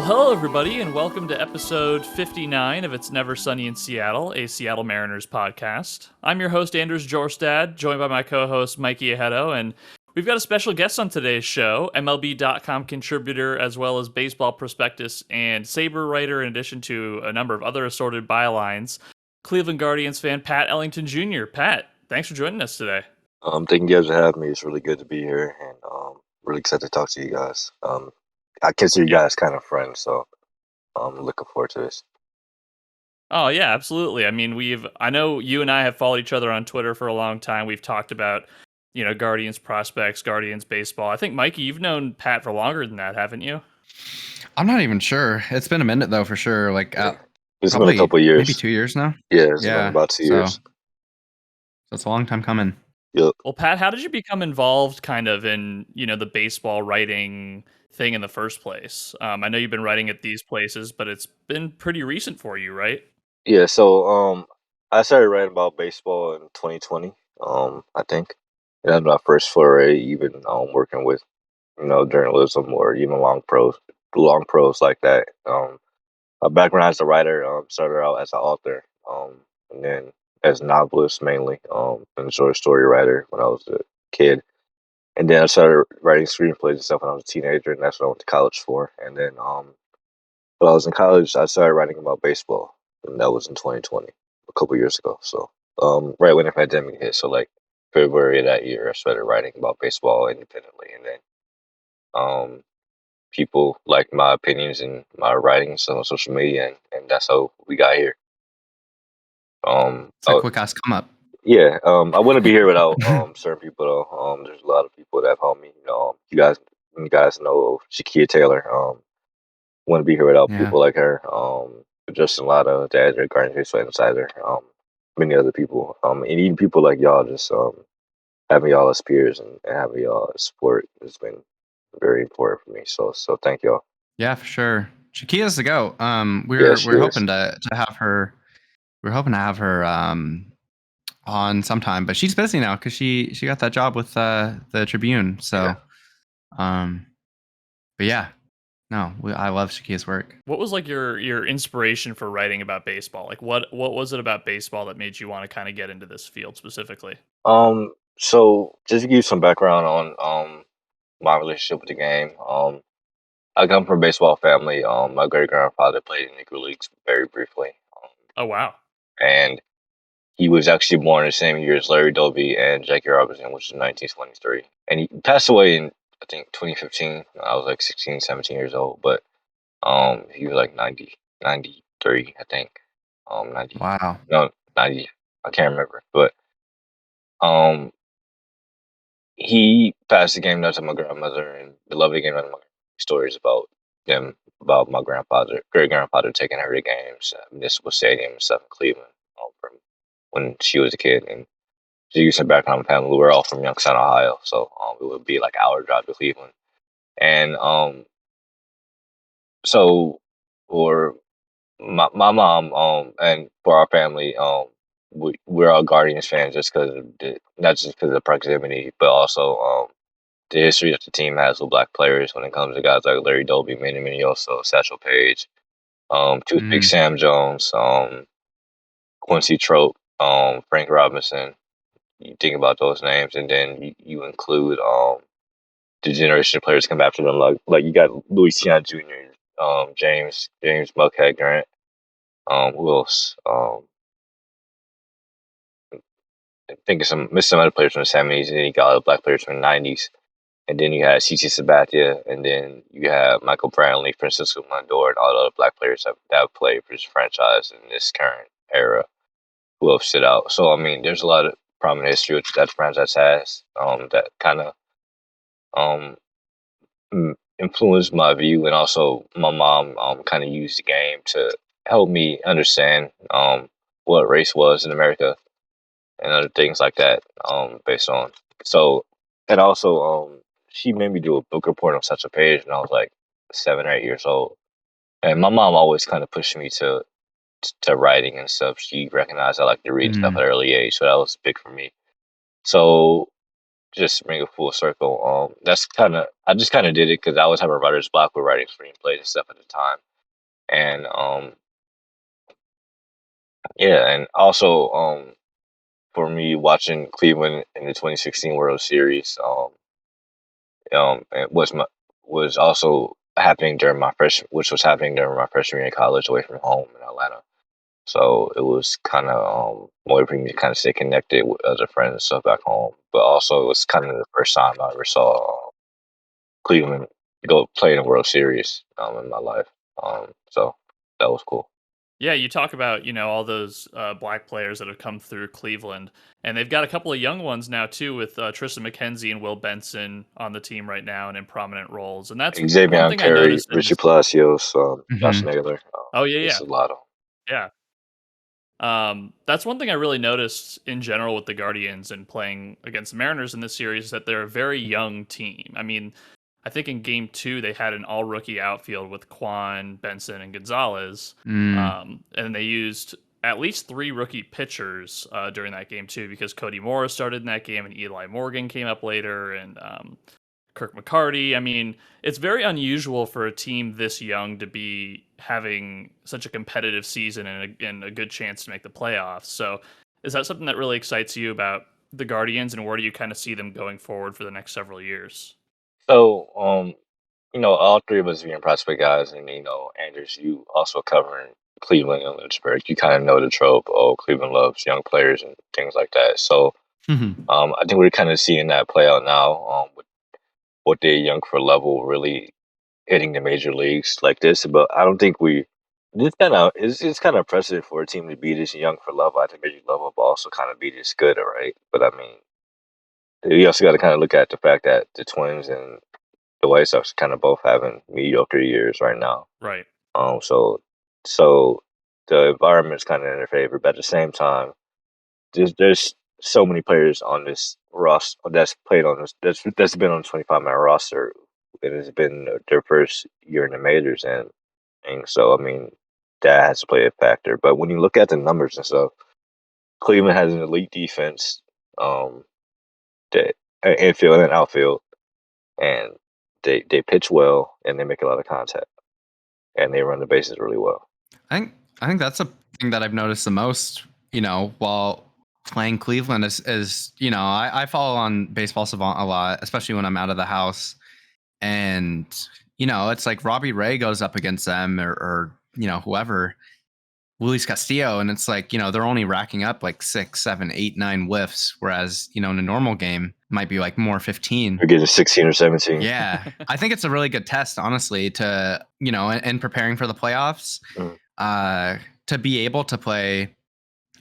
Well, hello, everybody, and welcome to episode 59 of It's Never Sunny in Seattle, a Seattle Mariners podcast. I'm your host, Anders Jorstad, joined by my co-host, Mikey Ahedo, and we've got a special guest on today's show, MLB.com contributor, as well as baseball prospectus and Sabre writer, in addition to a number of other assorted bylines, Cleveland Guardians fan Pat Ellington Jr. Pat, thanks for joining us today. Thank you guys for having me. It's really good to be here, and really excited to talk to you guys. I consider you guys kind of friends, so I'm looking forward to this. Oh yeah, absolutely. I mean, I know you and I have followed each other on Twitter for a long time. We've talked about, Guardians prospects, Guardians baseball. I think Mikey, you've known Pat for longer than that, haven't you? I'm not even sure. It's been a minute though, for sure. Like It's been a couple maybe years. 2 years now. Yeah, it's been about 2 years. So it's a long time coming. Yep. Well, Pat, how did you become involved kind of in, the baseball writing thing in the first place? I know you've been writing at these places, but it's been pretty recent for you, right? Yeah. So I started writing about baseball in 2020. I think, and that's my first foray, even working with journalism or even long pros like that. My background as a writer started out as an author, and then as a novelist mainly, and short story writer when I was a kid. And then I started writing screenplays and stuff when I was a teenager, and that's what I went to college for. And then while I was in college, I started writing about baseball, and that was in 2020, a couple years ago. So right when the pandemic hit, so like February of that year, I started writing about baseball independently, and then people liked my opinions and my writings on social media, and that's how we got here. It's a quick ass come up. Yeah, I wouldn't be here without certain people though. There's a lot of people that have helped me. You guys know Shakia Taylor. Wouldn't be here without Yeah. people like her. Justin Latta, the editor, Garden Baseball Insider. Many other people. And even people like y'all, just having y'all as peers and having y'all as support has been very important for me. So thank y'all. Yeah, for sure. Shakia's the go. Yeah, she We're is. hoping to have her. We're hoping to have her on sometime, but she's busy now because she got that job with the Tribune. So, but yeah, no, I love Shakia's work. What was like your inspiration for writing about baseball? Like what was it about baseball that made you want to kind of get into this field specifically? So just to give you some background on my relationship with the game. I come from a baseball family. My great grandfather played in Negro Leagues very briefly. Oh wow. And he was actually born the same year as Larry Doby and Jackie Robinson, which was 1923. And he passed away in, I think, 2015. I was like 16, 17 years old, but he was like 93, I think. 90. Wow. No, 90. I can't remember. But um, he passed the game down to my grandmother and beloved the game down to my stories about them, about my great grandfather taking her to games at Municipal Stadium and stuff in Cleveland from when she was a kid. And to give you some background on my family, we were all from Youngstown, Ohio. So it would be like an hour drive to Cleveland. And so for my mom and for our family, we're all Guardians fans just because not just because of the proximity, but also the history that the team has with black players when it comes to guys like Larry Doby, Manny Mendoza, Satchel Paige, Toothpick Sam Jones, Quincy Trope, Frank Robinson. You think about those names, and then you include the generation of players come after them, like you got Louis Tiant Jr., James Buckhead Grant, who else? I think of some other players from the 70s, and then you got other black players from the 90s. And then you had C.T. Sabathia, and then you have Michael Brantley, Francisco Lindor, and all the other black players that have played for this franchise in this current era who have stood out. So, I mean, there's a lot of prominent history that the franchise has that kind of influenced my view, and also my mom kind of used the game to help me understand what race was in America and other things like that based on. So, and also she made me do a book report on such a page when I was like 7 or 8 years old. And my mom always kind of pushed me to writing and stuff. She recognized I like to read stuff at an early age, so that was big for me. So just bring it full circle. That's I just kind of did it because I was having writer's block with writing screenplays and stuff at the time, and yeah, and also for me watching Cleveland in the 2016 World Series, it was also happening during my which was happening during my freshman year in college, away from home in Atlanta. So it was kind of motivating me to kind of stay connected with other friends and stuff back home. But also, it was kind of the first time I ever saw Cleveland go play in a World Series in my life. So that was cool. Yeah, you talk about, all those black players that have come through Cleveland, and they've got a couple of young ones now too, with Tristan McKenzie and Will Benson on the team right now and in prominent roles. And that's one Xavier thing I Carey, noticed in Richie this. Palacios, Josh Hmm. Naylor. Oh yeah, It's yeah, a lot of. yeah. That's one thing I really noticed in general with the Guardians and playing against the Mariners in this series, is that they're a very young team. I mean, I think in game 2 they had an all rookie outfield with Kwan, Benson, and Gonzalez, Mm. and they used at least 3 rookie pitchers during that game too, because Cody Morris started in that game and Eli Morgan came up later, and Kirk McCarty. I mean, it's very unusual for a team this young to be having such a competitive season and a good chance to make the playoffs. So, is that something that really excites you about the Guardians, and where do you kind of see them going forward for the next several years? So, all three of us being prospect guys, and Anders, you also covering Cleveland and Lynchburg. You kind of know the trope. Oh, Cleveland loves young players and things like that. So, I think we're kind of seeing that play out now. With the young for level really hitting the major leagues like this, but I don't think we. This kind of it's kind of precedent for a team to be this young for level. I think major level, but also kind of be this good, all right. But I mean, you also got to kind of look at the fact that the Twins and the White Sox kind of both having mediocre years right now. Right. So so the environment's kind of in their favor, but at the same time, there's so many players on this roster that's played on this that's been on the 25-man roster, and it's been their first year in the majors, and so I mean that has to play a factor. But when you look at the numbers and stuff, Cleveland has an elite defense, um, that infield and outfield, and they pitch well and they make a lot of contact and they run the bases really well. I think I think that's a thing that I've noticed the most, while playing Cleveland is I follow on Baseball Savant a lot, especially when I'm out of the house. And, it's like Robbie Ray goes up against them or whoever, Luis Castillo, and it's like, they're only racking up like 6, 7, 8, 9 whiffs, whereas, in a normal game might be like more 15. They're getting 16 or 17. Yeah. I think it's a really good test, honestly, to, and preparing for the playoffs, Mm. to be able to play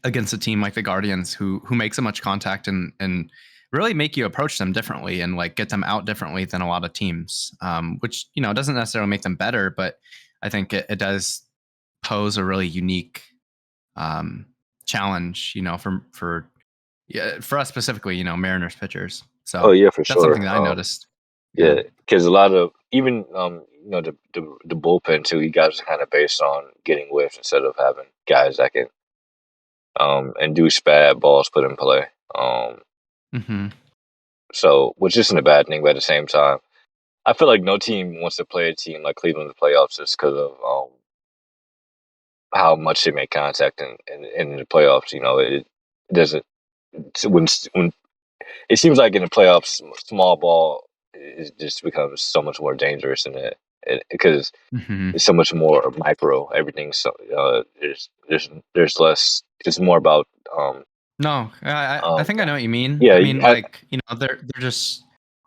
against a team like the Guardians who make so much contact and really make you approach them differently and like get them out differently than a lot of teams, which, doesn't necessarily make them better, but I think it does pose a really unique challenge, for us specifically, Mariners pitchers. Oh So yeah, for that's something sure. that I noticed. Yeah. Yeah, because a lot of even the bullpen too. You guys are kind of based on getting whiffs instead of having guys that can induce bad balls put in play. Hmm. So which isn't a bad thing, but at the same time, I feel like no team wants to play a team like Cleveland in the playoffs just because of how much they make contact in the playoffs. It doesn't when it seems like in the playoffs, small ball it just becomes so much more dangerous in it because Hmm. it's so much more micro. Everything's so there's less. It's more about No, I um think I know what you mean. yeah I mean, I, like, they're just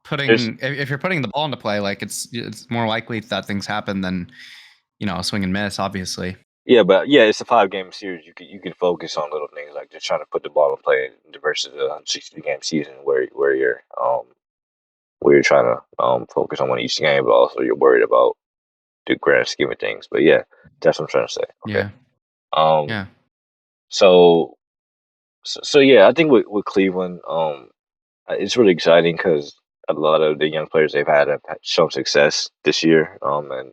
there's putting, if you're putting the ball into play, like it's more likely that things happen than, a swing and miss, obviously. yeah, but yeah, it's a 5-game series. You can focus on little things like just trying to put the ball in play versus a 60-game season where you're trying to focus on winning each game, but also you're worried about the grand scheme of things. But yeah, that's what I'm trying to say. Okay. Yeah. Um. Yeah. So so yeah, I think with Cleveland, it's really exciting because a lot of the young players they've had have shown success this year. And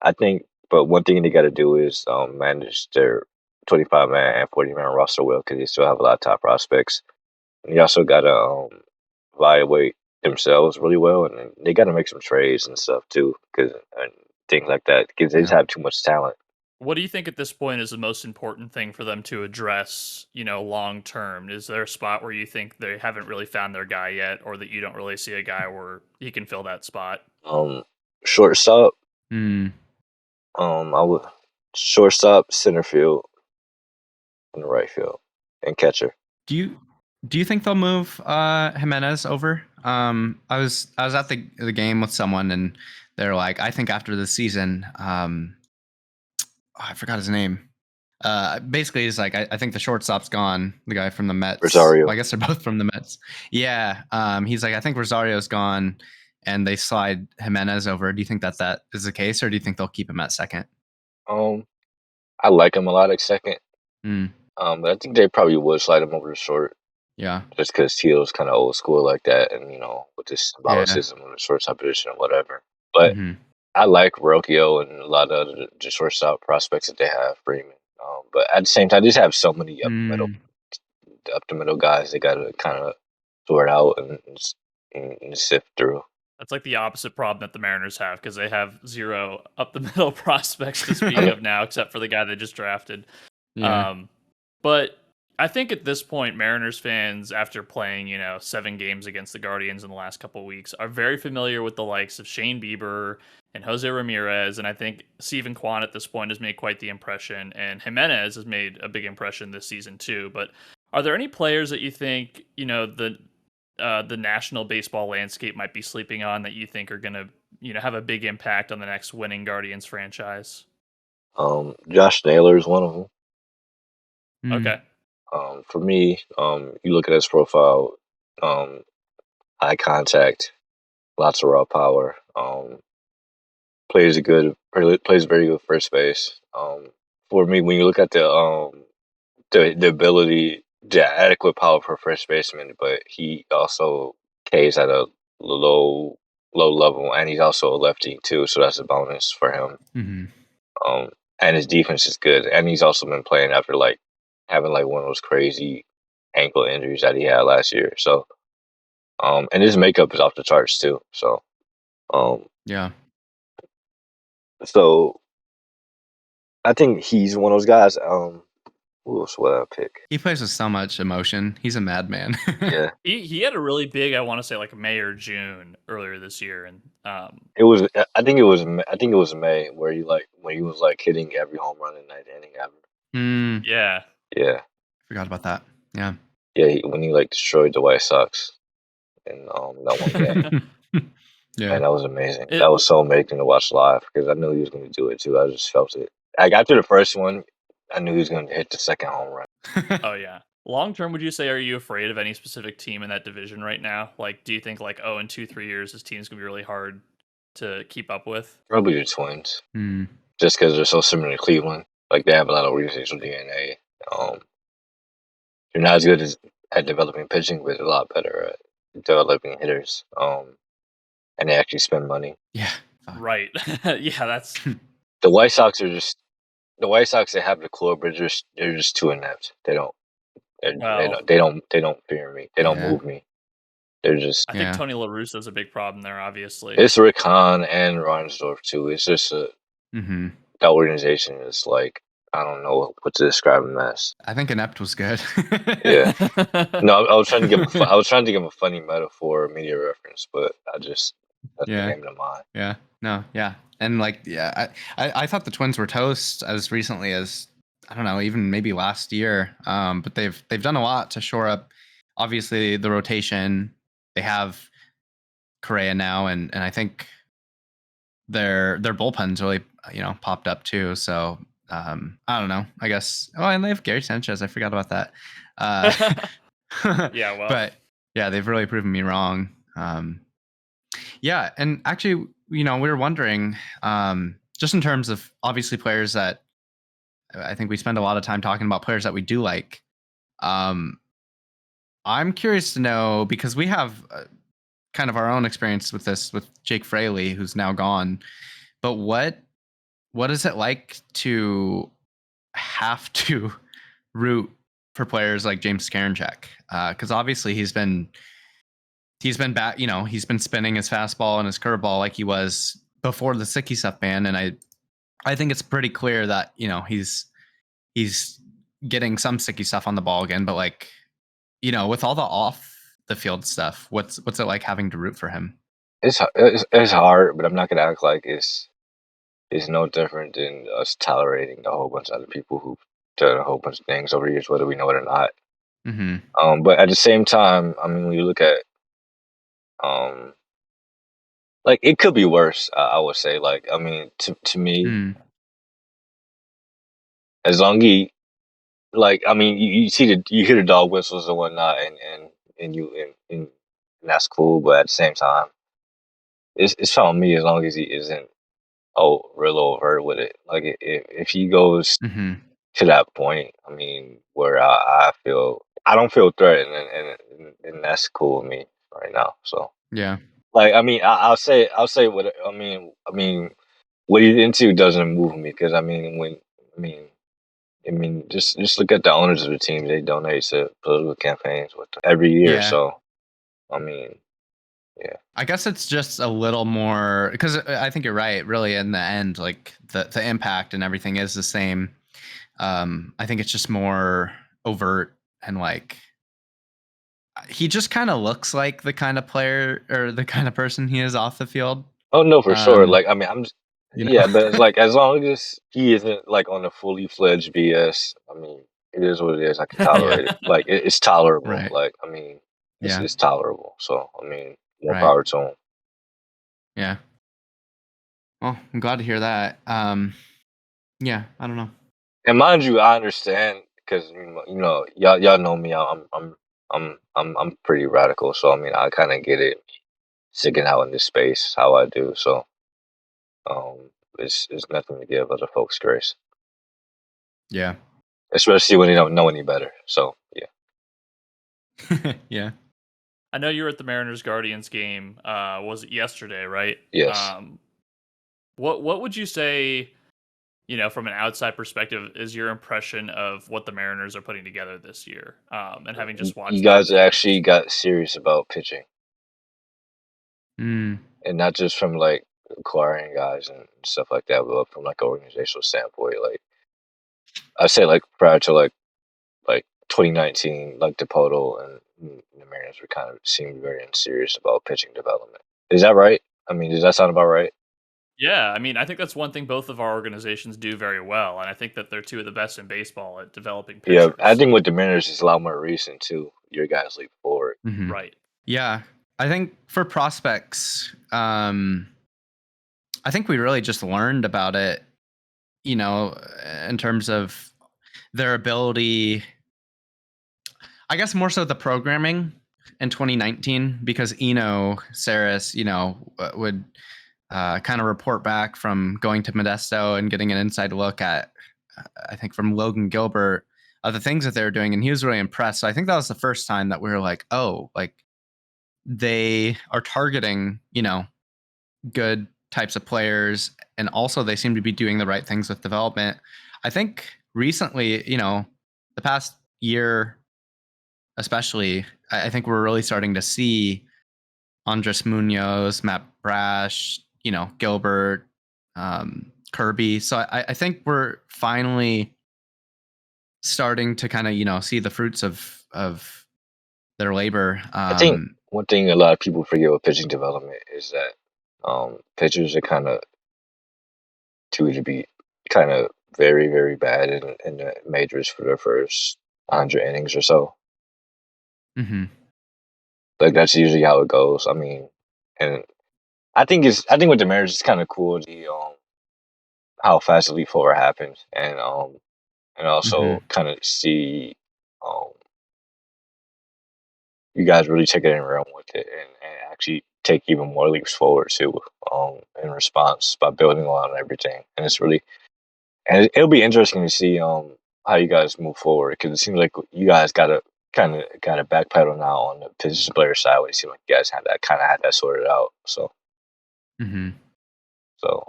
I think, but one thing they got to do is manage their 25-man and 40-man roster well because they still have a lot of top prospects. And you also got to evaluate themselves really well, and then they got to make some trades and stuff too, and things like that, because they just have too much talent. What do you think at this point is the most important thing for them to address, long term? Is there a spot where you think they haven't really found their guy yet, or that you don't really see a guy where he can fill that spot? Shortstop. Mm. I would shortstop, center field, and the right field, and catcher. Do you think they'll move Jimenez over? I was at the game with someone, and they're like, I think after the season, I forgot his name. Basically, he's like, I think the shortstop's gone. The guy from the Mets. Rosario. Well, I guess they're both from the Mets. Yeah. He's like, I think Rosario's gone, and they slide Jimenez over. Do you think that is the case, or do you think they'll keep him at second? I like him a lot at second. Mm. But I think they probably would slide him over to short. Yeah. Just because Teal's kind of old school like that, and with this symbolicism of the shortstop position or whatever. But I like Rocchio and a lot of the shortstop prospects that they have, Freeman. But at the same time, they just have so many up the middle guys they got to kind of sort out and sift through. That's like the opposite problem that the Mariners have, because they have 0 up the middle prospects to speak of now, except for the guy they just drafted. Yeah. But I think at this point, Mariners fans, after playing 7 games against the Guardians in the last couple of weeks, are very familiar with the likes of Shane Bieber and Jose Ramirez, and I think Steven Kwan at this point has made quite the impression, and Jimenez has made a big impression this season too. But are there any players that you think the national baseball landscape might be sleeping on that you think are going to have a big impact on the next winning Guardians franchise? Josh Naylor is one of them. Okay. For me, you look at his profile, high contact, lots of raw power. Plays very good first base. For me, when you look at the ability, the adequate power for first baseman, but he also K's at a low level, and he's also a lefty too, so that's a bonus for him. And his defense is good, and he's also been playing after having one of those crazy ankle injuries that he had last year. So, and his makeup is off the charts too. So, yeah. So, I think he's one of those guys. Who else would I pick? He plays with so much emotion. He's a madman. Yeah. He had a really big, I want to say May or June earlier this year, and it was. I think it was May where when he was hitting every home run in that inning ever. Yeah. Yeah. Forgot about that. Yeah. Yeah. When he destroyed the White Sox in that one game. Yeah. Man, that was amazing. That was so amazing to watch live because I knew he was going to do it too. I just felt it. After the first one, I knew he was going to hit the second home run. Oh yeah. Long term, would you say, are you afraid of any specific team in that division right now? Do you think in 2-3 years this team's gonna be really hard to keep up with? Probably the Twins. Just because they're so similar to Cleveland. They have a lot of organizational DNA. They're not as good at developing pitching, but they're a lot better at developing hitters. And they actually spend money. Yeah. Right. Yeah, that's the White Sox are just the White Sox. They have the core, but they're just too inept. They don't fear me. They don't move me. They're just. I think Tony La Russa's a big problem there. Obviously, it's Rick Hahn and Reinsdorf too. It's just that organization is I don't know what to describe them as. I think inept was good. Yeah. No, I was trying to give him a funny metaphor, media reference, but that's came to mind. Yeah. No. Yeah. And I thought the Twins were toast as recently as I don't know, even maybe last year. But they've done a lot to shore up. Obviously, the rotation. They have Correa now, and I think their bullpen's really popped up too. So I don't know. I guess. Oh, and they have Gary Sanchez. I forgot about that. Yeah. Well. But yeah, they've really proven me wrong. Yeah, and actually, we were wondering, just in terms of obviously players that I think we spend a lot of time talking about players that we do like. I'm curious to know, because we have kind of our own experience with this with Jake Fraley, who's now gone. But what is it like to have to root for players like James Karinchak? Because obviously he's been he's been back. He's been spinning his fastball and his curveball like he was before the sicky stuff ban, and I think it's pretty clear that he's getting some sicky stuff on the ball again. But like, with all the off the field stuff, what's it like having to root for him? It's hard, but I'm not gonna act like it's no different than us tolerating a whole bunch of other people who've done a whole bunch of things over the years, whether we know it or not. Mm-hmm. But at the same time, I mean, when you look at like it could be worse. I would say, like, I mean, to me, as long as like, I mean, you hear the dog whistles and whatnot, and that's cool. But at the same time, it's fine with me as long as he isn't real overt with it. Like if he goes Mm-hmm. to that point, I mean, where I feel I don't feel threatened, and that's cool with me right now. So Yeah. like, I mean, I'll say what I mean, what he's into doesn't move me because I mean, just look at the owners of the team. They donate to political campaigns every year. Yeah. So I mean, yeah. I guess it's just a little more because I think you're right. Really, in the end, like the impact and everything is the same. I think it's just more overt and like he just kind of looks like the kind of player or the kind of person he is off the field. Oh no, for sure. Um, Like, I mean, you know. yeah, but it's like as long as he isn't like on a fully fledged BS. I mean, it is what it is. I can Yeah. tolerate it. Like, it's tolerable. Right. Like, I mean, Yeah. it's tolerable. So I mean, more Right. power to him. Yeah. Well, I'm glad to hear that. Yeah, I don't know. And mind you, I understand because y'all know me. I'm pretty radical. So I mean, I kind of get it. Sticking out in this space, how I do. So it's nothing to give other folks grace, Yeah. especially when they don't know any better. So yeah. Yeah. I know you were at the Mariners Guardians game. Was it yesterday, right? Yes. What would you say, from an outside perspective, is your impression of what the Mariners are putting together this year? And having just watched You them guys play. actually got serious about pitching, Mm. and not just from like acquiring guys and stuff like that, but from like an organizational standpoint. Like I say, like prior to like 2019, like DePoto and the Mariners were kind of seemed very unserious about pitching development. Is that right? I mean, does that sound about right? Yeah, I mean, I think that's one thing both of our organizations do very well, and I think that they're two of the best in baseball at developing Yeah, I pitchers. think with the Mariners is a lot more recent too. Your guys leap forward. Mm-hmm. Right. Yeah. I think for prospects, I think we really just learned about it, in terms of their ability, I guess more so the programming in 2019, because Saris, would kind of report back from going to Modesto and getting an inside look at, I think from Logan Gilbert, the things that they were doing. And he was really impressed. So I think that was the first time that we were like, oh, like they are targeting, good types of players. And also they seem to be doing the right things with development. I think recently, the past year, especially, I think we're really starting to see Andres Munoz, Matt Brash, Gilbert, Kirby. So I think we're finally starting to kind of, see the fruits of their labor. I think one thing a lot of people forget with pitching development is that pitchers are kind of to be kind of very very bad in the majors for their first 100 innings or so. Mm-hmm. Like that's usually how it goes. I mean, and I think with the marriage it's kind of cool to see how fast the leap forward happens, and Mm-hmm. also kind of see um you guys really take it and run with it, and actually take even more leaps forward too in response by building on everything. And it's really and it'll be interesting to see how you guys move forward because it seems like you guys got a backpedal now on the position player side. When it seems like you guys had that sorted out. So Mm-hmm. so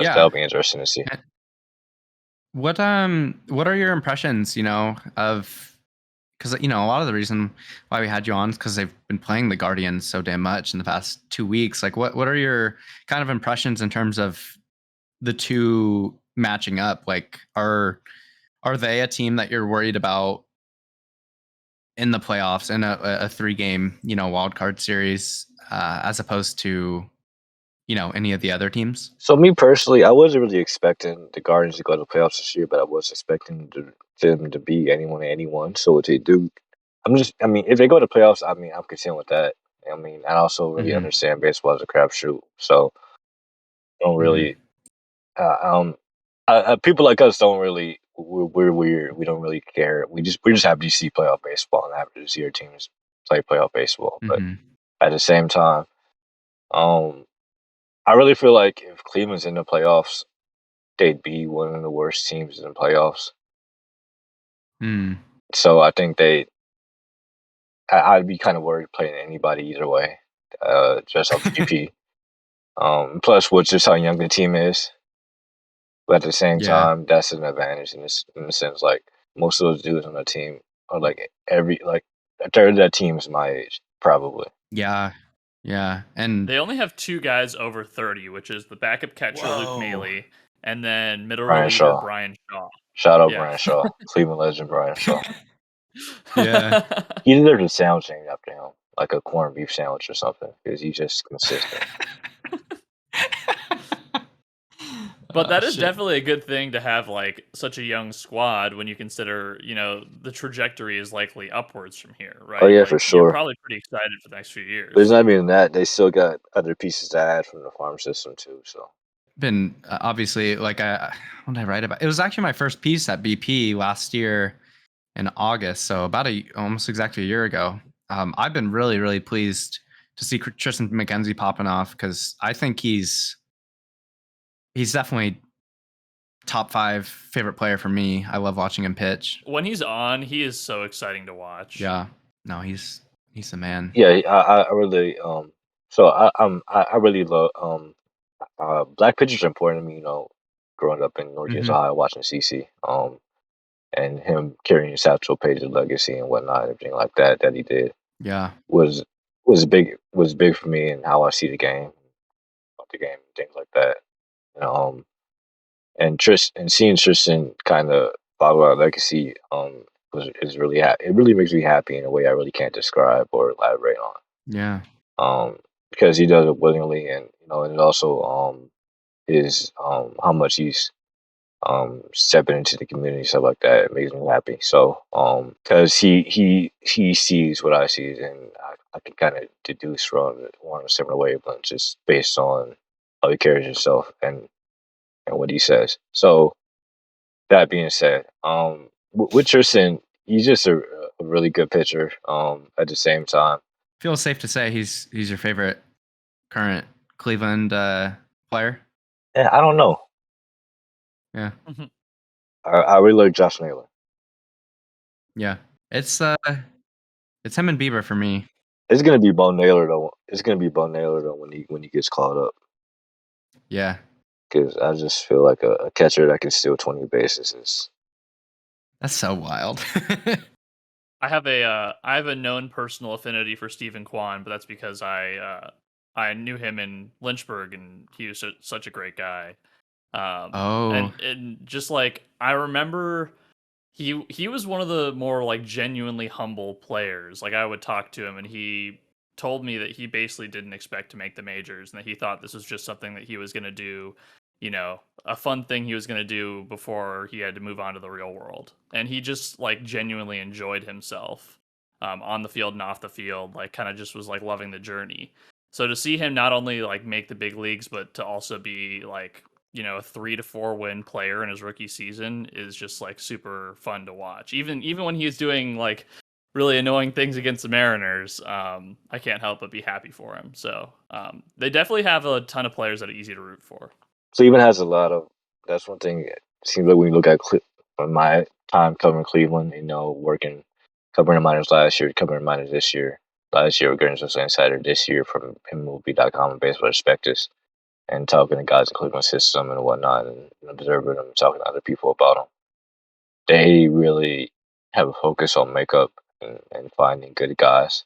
Yeah. that'll be interesting to see. What are your impressions, of because a lot of the reason why we had you on is because they've been playing the Guardians so damn much in the past 2 weeks. Like, what are your kind of impressions in terms of the two matching up? Like, are they a team that you're worried about in the playoffs in a 3-game wild card series as opposed to any of the other teams? So me personally, I wasn't really expecting the Guardians to go to the playoffs this year, but I was expecting them to beat anyone. So what they do, I mean, if they go to playoffs, I mean, I'm content with that. I mean, I also really Mm-hmm. understand baseball as a crapshoot, so I don't Mm-hmm. really, people like us don't really, we're weird. We don't really care. We're just happy to see playoff baseball and happy to see our teams play playoff baseball. But Mm-hmm. at the same time, um, I really feel like if Cleveland's in the playoffs, they'd be one of the worst teams in the playoffs. Mm. So I think I'd be kind of worried playing anybody either way, just off BP. Plus, with just how young the team is, but at the same Yeah. time, that's an advantage in the sense like most of those dudes on the team are like a third of that team is my age, probably. Yeah. Yeah. And They only have 2 guys over 30, which is the backup catcher Luke whoa. Maley and then middle Brian reliever Shaw, Brian Shaw. shout out Yeah. Brian Shaw, Cleveland legend Brian Shaw. Yeah. He deserves a sandwich named after him, like a corned beef sandwich or something, because he's just consistent. But that is Shit. definitely a good thing to have like such a young squad when you consider, the trajectory is likely upwards from here, right? Oh yeah, Like for you're sure. probably pretty excited for the next few But it's years. not even that; they still got other pieces to add from the farm system too. So Been obviously like what did I write about? It was actually my first piece at BP last year in August, so about almost exactly a year ago. I've been really, really pleased to see Tristan McKenzie popping off because I think he's definitely top 5 favorite player for me. I love watching him pitch. When he's on, he is so exciting to watch. Yeah, no, he's the man. yeah, I really so I really love black pitchers are important to me. Growing up in Northeast Mm-hmm. Ohio, watching CC, and him carrying Satchel Paige's legacy and whatnot, everything like that he did Yeah, was big for me and how I see the game, and things like that. You know, and seeing Tristan kind of follow our legacy is really it really makes me happy in a way I really can't describe or elaborate on. yeah, Because he does it willingly, and and also is how much he's stepping into the community, stuff like that. It makes me happy. So because he sees what I see, and I can kind of deduce from one a similar wavelength just based on how he carries himself and what he says. So that being said, with Tristan, he's just a really good pitcher. At the same time, feels safe to say he's your favorite current Cleveland player. yeah, I don't know. Yeah, I really like Josh Naylor. yeah. It's him and Bieber for me. It's gonna be Bo Naylor though. It's gonna be Bo Naylor though when he gets called up. Yeah, Because I just feel like a catcher that can steal 20 bases is. that's so wild. I have a known personal affinity for Stephen Kwan, but that's because I knew him in Lynchburg and he was such a great guy. Oh, And just like I remember he was one of the more like genuinely humble players. Like I would talk to him and he told me that he basically didn't expect to make the majors and that he thought this was just something that he was going to do, a fun thing he was going to do before he had to move on to the real world. And he just like genuinely enjoyed himself on the field and off the field, like kind of just was like loving the journey. So to see him not only like make the big leagues, but to also be like, a 3 to 4 win player in his rookie season is just like super fun to watch. Even when he's doing like really annoying things against the Mariners, I can't help but be happy for him. So they definitely have a ton of players that are easy to root for. Cleveland has a lot of. That's one thing. It seems like when you look at my time covering Cleveland, covering the minors last year, covering the minors this year. Last year, with Guardians Insider. This year, from MLB.com and Baseball Prospectus, and talking to guys in Cleveland system and whatnot, and observing them, and talking to other people about them. They really have a focus on makeup and finding good guys.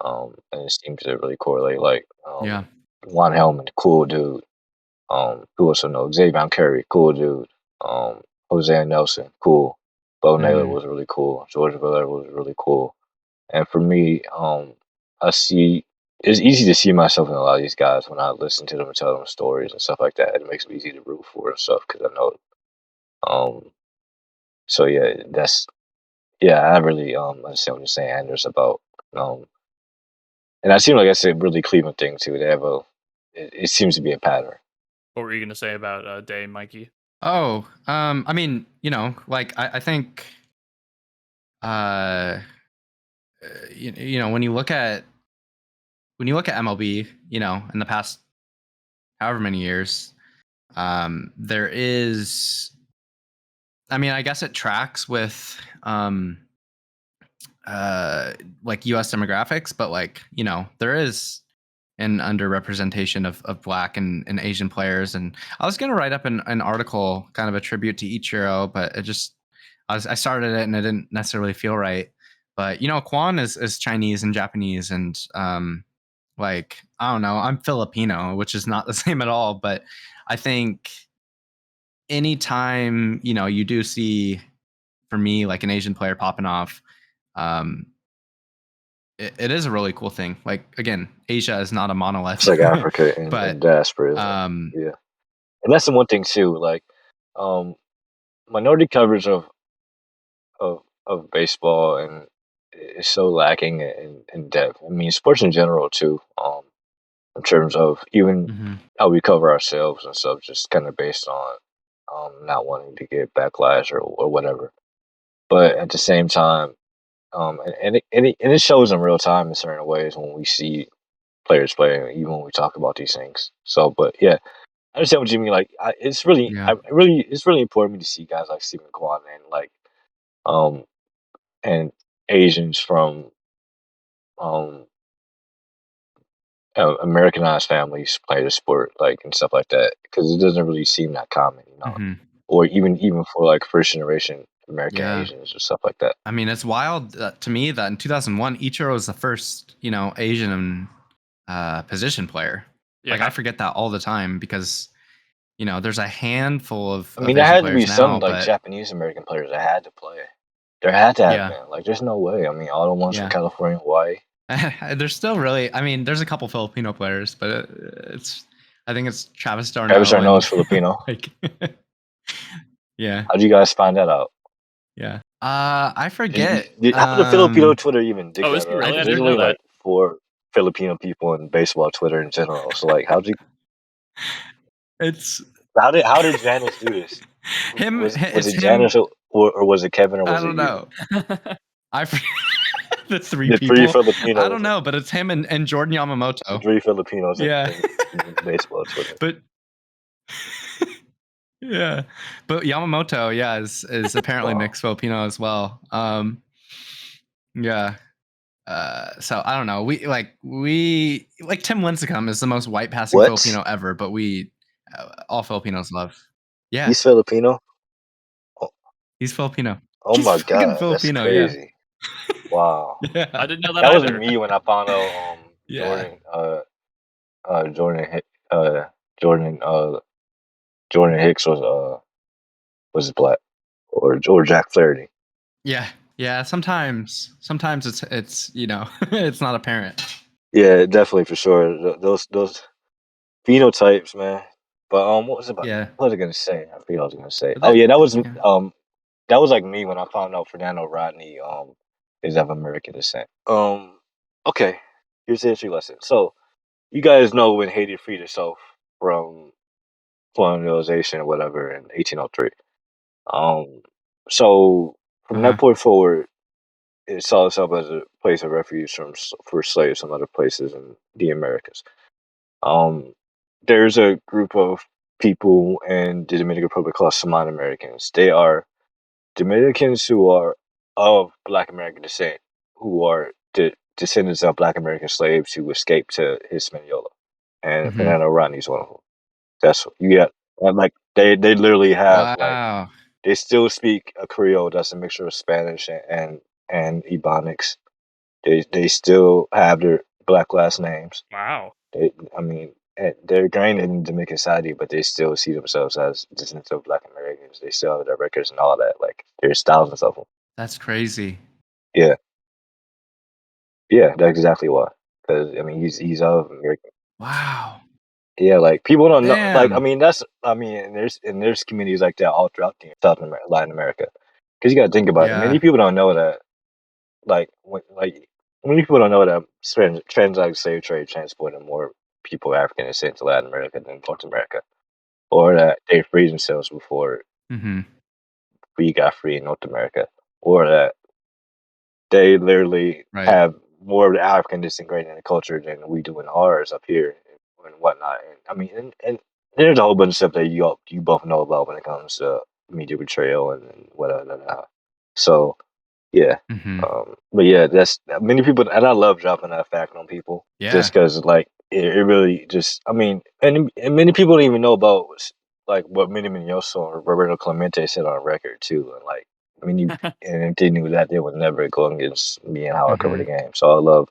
And it seems to really correlate. Like Yeah. Juan Hellman, cool dude. Who also know Xavier Curry, cool dude. Hosea Nelson, cool. Bo Naylor Mhm. was really cool. George Miller was really cool. And for me, I see it's easy to see myself in a lot of these guys when I listen to them and tell them stories and stuff like that. It makes me easy to root for and stuff because I know. So yeah, I really understand what you're saying, Anders, about um, and that seems like that's a really Cleveland thing too. They have it seems to be a pattern. What were you gonna say about Day, Mikey? Oh, I mean, like I think, when you look at MLB, in the past however many years, there is. I mean, I guess it tracks with like U.S. demographics, but like there is an underrepresentation of Black and Asian players. And I was gonna write up an article, kind of a tribute to Ichiro, but I started it and it didn't necessarily feel right. But Kwan is Chinese and Japanese, and like I don't know, I'm Filipino, which is not the same at all. But I think anytime you do see, for me, like an Asian player popping off, um, it is a really cool thing. Like again, Asia is not a monolith. It's like Africa and but diaspora, isn't it? Yeah, and that's the one thing too. Like, minority coverage of baseball and is so lacking in depth. I mean, sports in general too. In terms of even how we cover ourselves and stuff, just kind of based on not wanting to get backlash or whatever. But at the same time, and it shows in real time in certain ways when we see players play, even when we talk about these things. So, but yeah, I understand what you mean. Like, Yeah. it's really important to me to see guys like Stephen Kwan and like, um, and Asians from um Americanized families play the sport, like and stuff like that, because it doesn't really seem that common, or even for like first generation American Yeah. Asians or stuff like that. I mean, it's wild to me that in 2001, Ichiro was the first, Asian position player. Yeah. Like I forget that all the time because, there's a handful of I mean, there Asian had to be players now, some like but Japanese American players that had to play. There had to have yeah, been. Like, there's no way. I mean, all the ones from yeah. California, Hawaii. There's still really, I mean, there's a couple Filipino players, but I think it's Travis Travis Darno Arnault and is Filipino. like, yeah, How'd you guys find that out? yeah. I forget. How did Filipino Twitter even dig Oh, is that he up? really? I There's didn't only know that. like 4 Filipino people in baseball Twitter in general. So like, It's how did Janice do this? him. Was It's it him. Janice or was it Kevin or I was it don't you? know. I the three The 3 people. I Filipinos. don't know, but it's him and Jordan The Yamamoto. 3 Filipinos Yeah, in baseball Twitter. but yeah, but Yamamoto, yeah, is apparently Wow. mixed Filipino as well. Yeah. So I don't know. We like Tim Lincecum is the most white passing What? Filipino ever, but all Filipinos love. Yeah, He's Filipino? Oh, he's Filipino. oh He's my fucking god, that's Filipino. Yeah, crazy. Wow. I yeah, didn't know that That wasn't either. me when I found out yeah. Jordan Jordan Jordan Hicks was black or Jack Flaherty. Yeah. Sometimes it's it's not apparent. Yeah, definitely for sure. Those phenotypes, man. But Yeah, what was I gonna say? I forget what I was gonna say. but Oh yeah, yeah. that was like me when I found out Fernando Rodney is of American descent. Okay, here's the history lesson. So you guys know when Haiti freed itself from colonialization or whatever in 1803. Um, so from Uh-huh. that point forward, it saw itself as a place of refuge for slaves from other places in the Americas. Um, there's a group of people in the Dominican Republic called Saman Americans. They are Dominicans who are of Black American descent, who are the descendants of Black American slaves who escaped to Hispaniola, and Mm-hmm. Fernando Rodney's one of them. That's you got. Like they literally have like Wow. they still speak a Creole that's a mixture of Spanish and and Ebonics. They still have their black last names. Wow. They're ingrained in Dominican society, but they still see themselves as descendants of Black Americans. They still have their records and all that. Like there's thousands of them. That's crazy. Yeah, yeah, that's exactly why. Because he's of American. Wow. Yeah, like people don't know. Like Damn. and there's communities like that all throughout Latin America. Because you got to think about it. Yeah. Many people don't know that. Many people don't know that transatlantic slave trade transported more people African descent to Latin America than North America, or that they freed themselves before Mm-hmm. we got free in North America, or that they literally Right. have more of the African disintegrated in the culture than we do in ours up here and whatnot. And there's a whole bunch of stuff that you both know about when it comes to media betrayal and whatever. So yeah. Mm-hmm. But yeah, that's many people, and I love dropping that fact on people, Yeah. just because like it really just, and many people don't even know about like what Minnie Minoso or Roberto Clemente said on record too, and like many, and if they knew that, they would never go against me and how I cover Mm-hmm. the game. So I love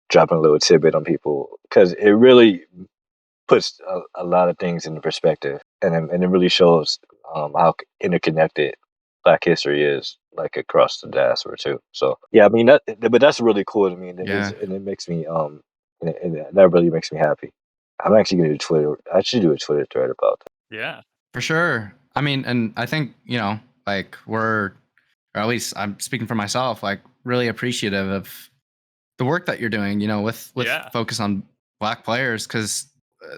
dropping a little tidbit on people because it really puts a lot of things into perspective, and it really shows how interconnected Black history is, like across the diaspora too. So yeah, but that's really cool to me, and Yeah. it makes me and that really makes me happy. I'm actually gonna do Twitter. I should do a Twitter thread about that. Yeah. For sure. I mean, and I think, like or at least I'm speaking for myself, like really appreciative of the work that you're doing, with Yeah. focus on Black players, because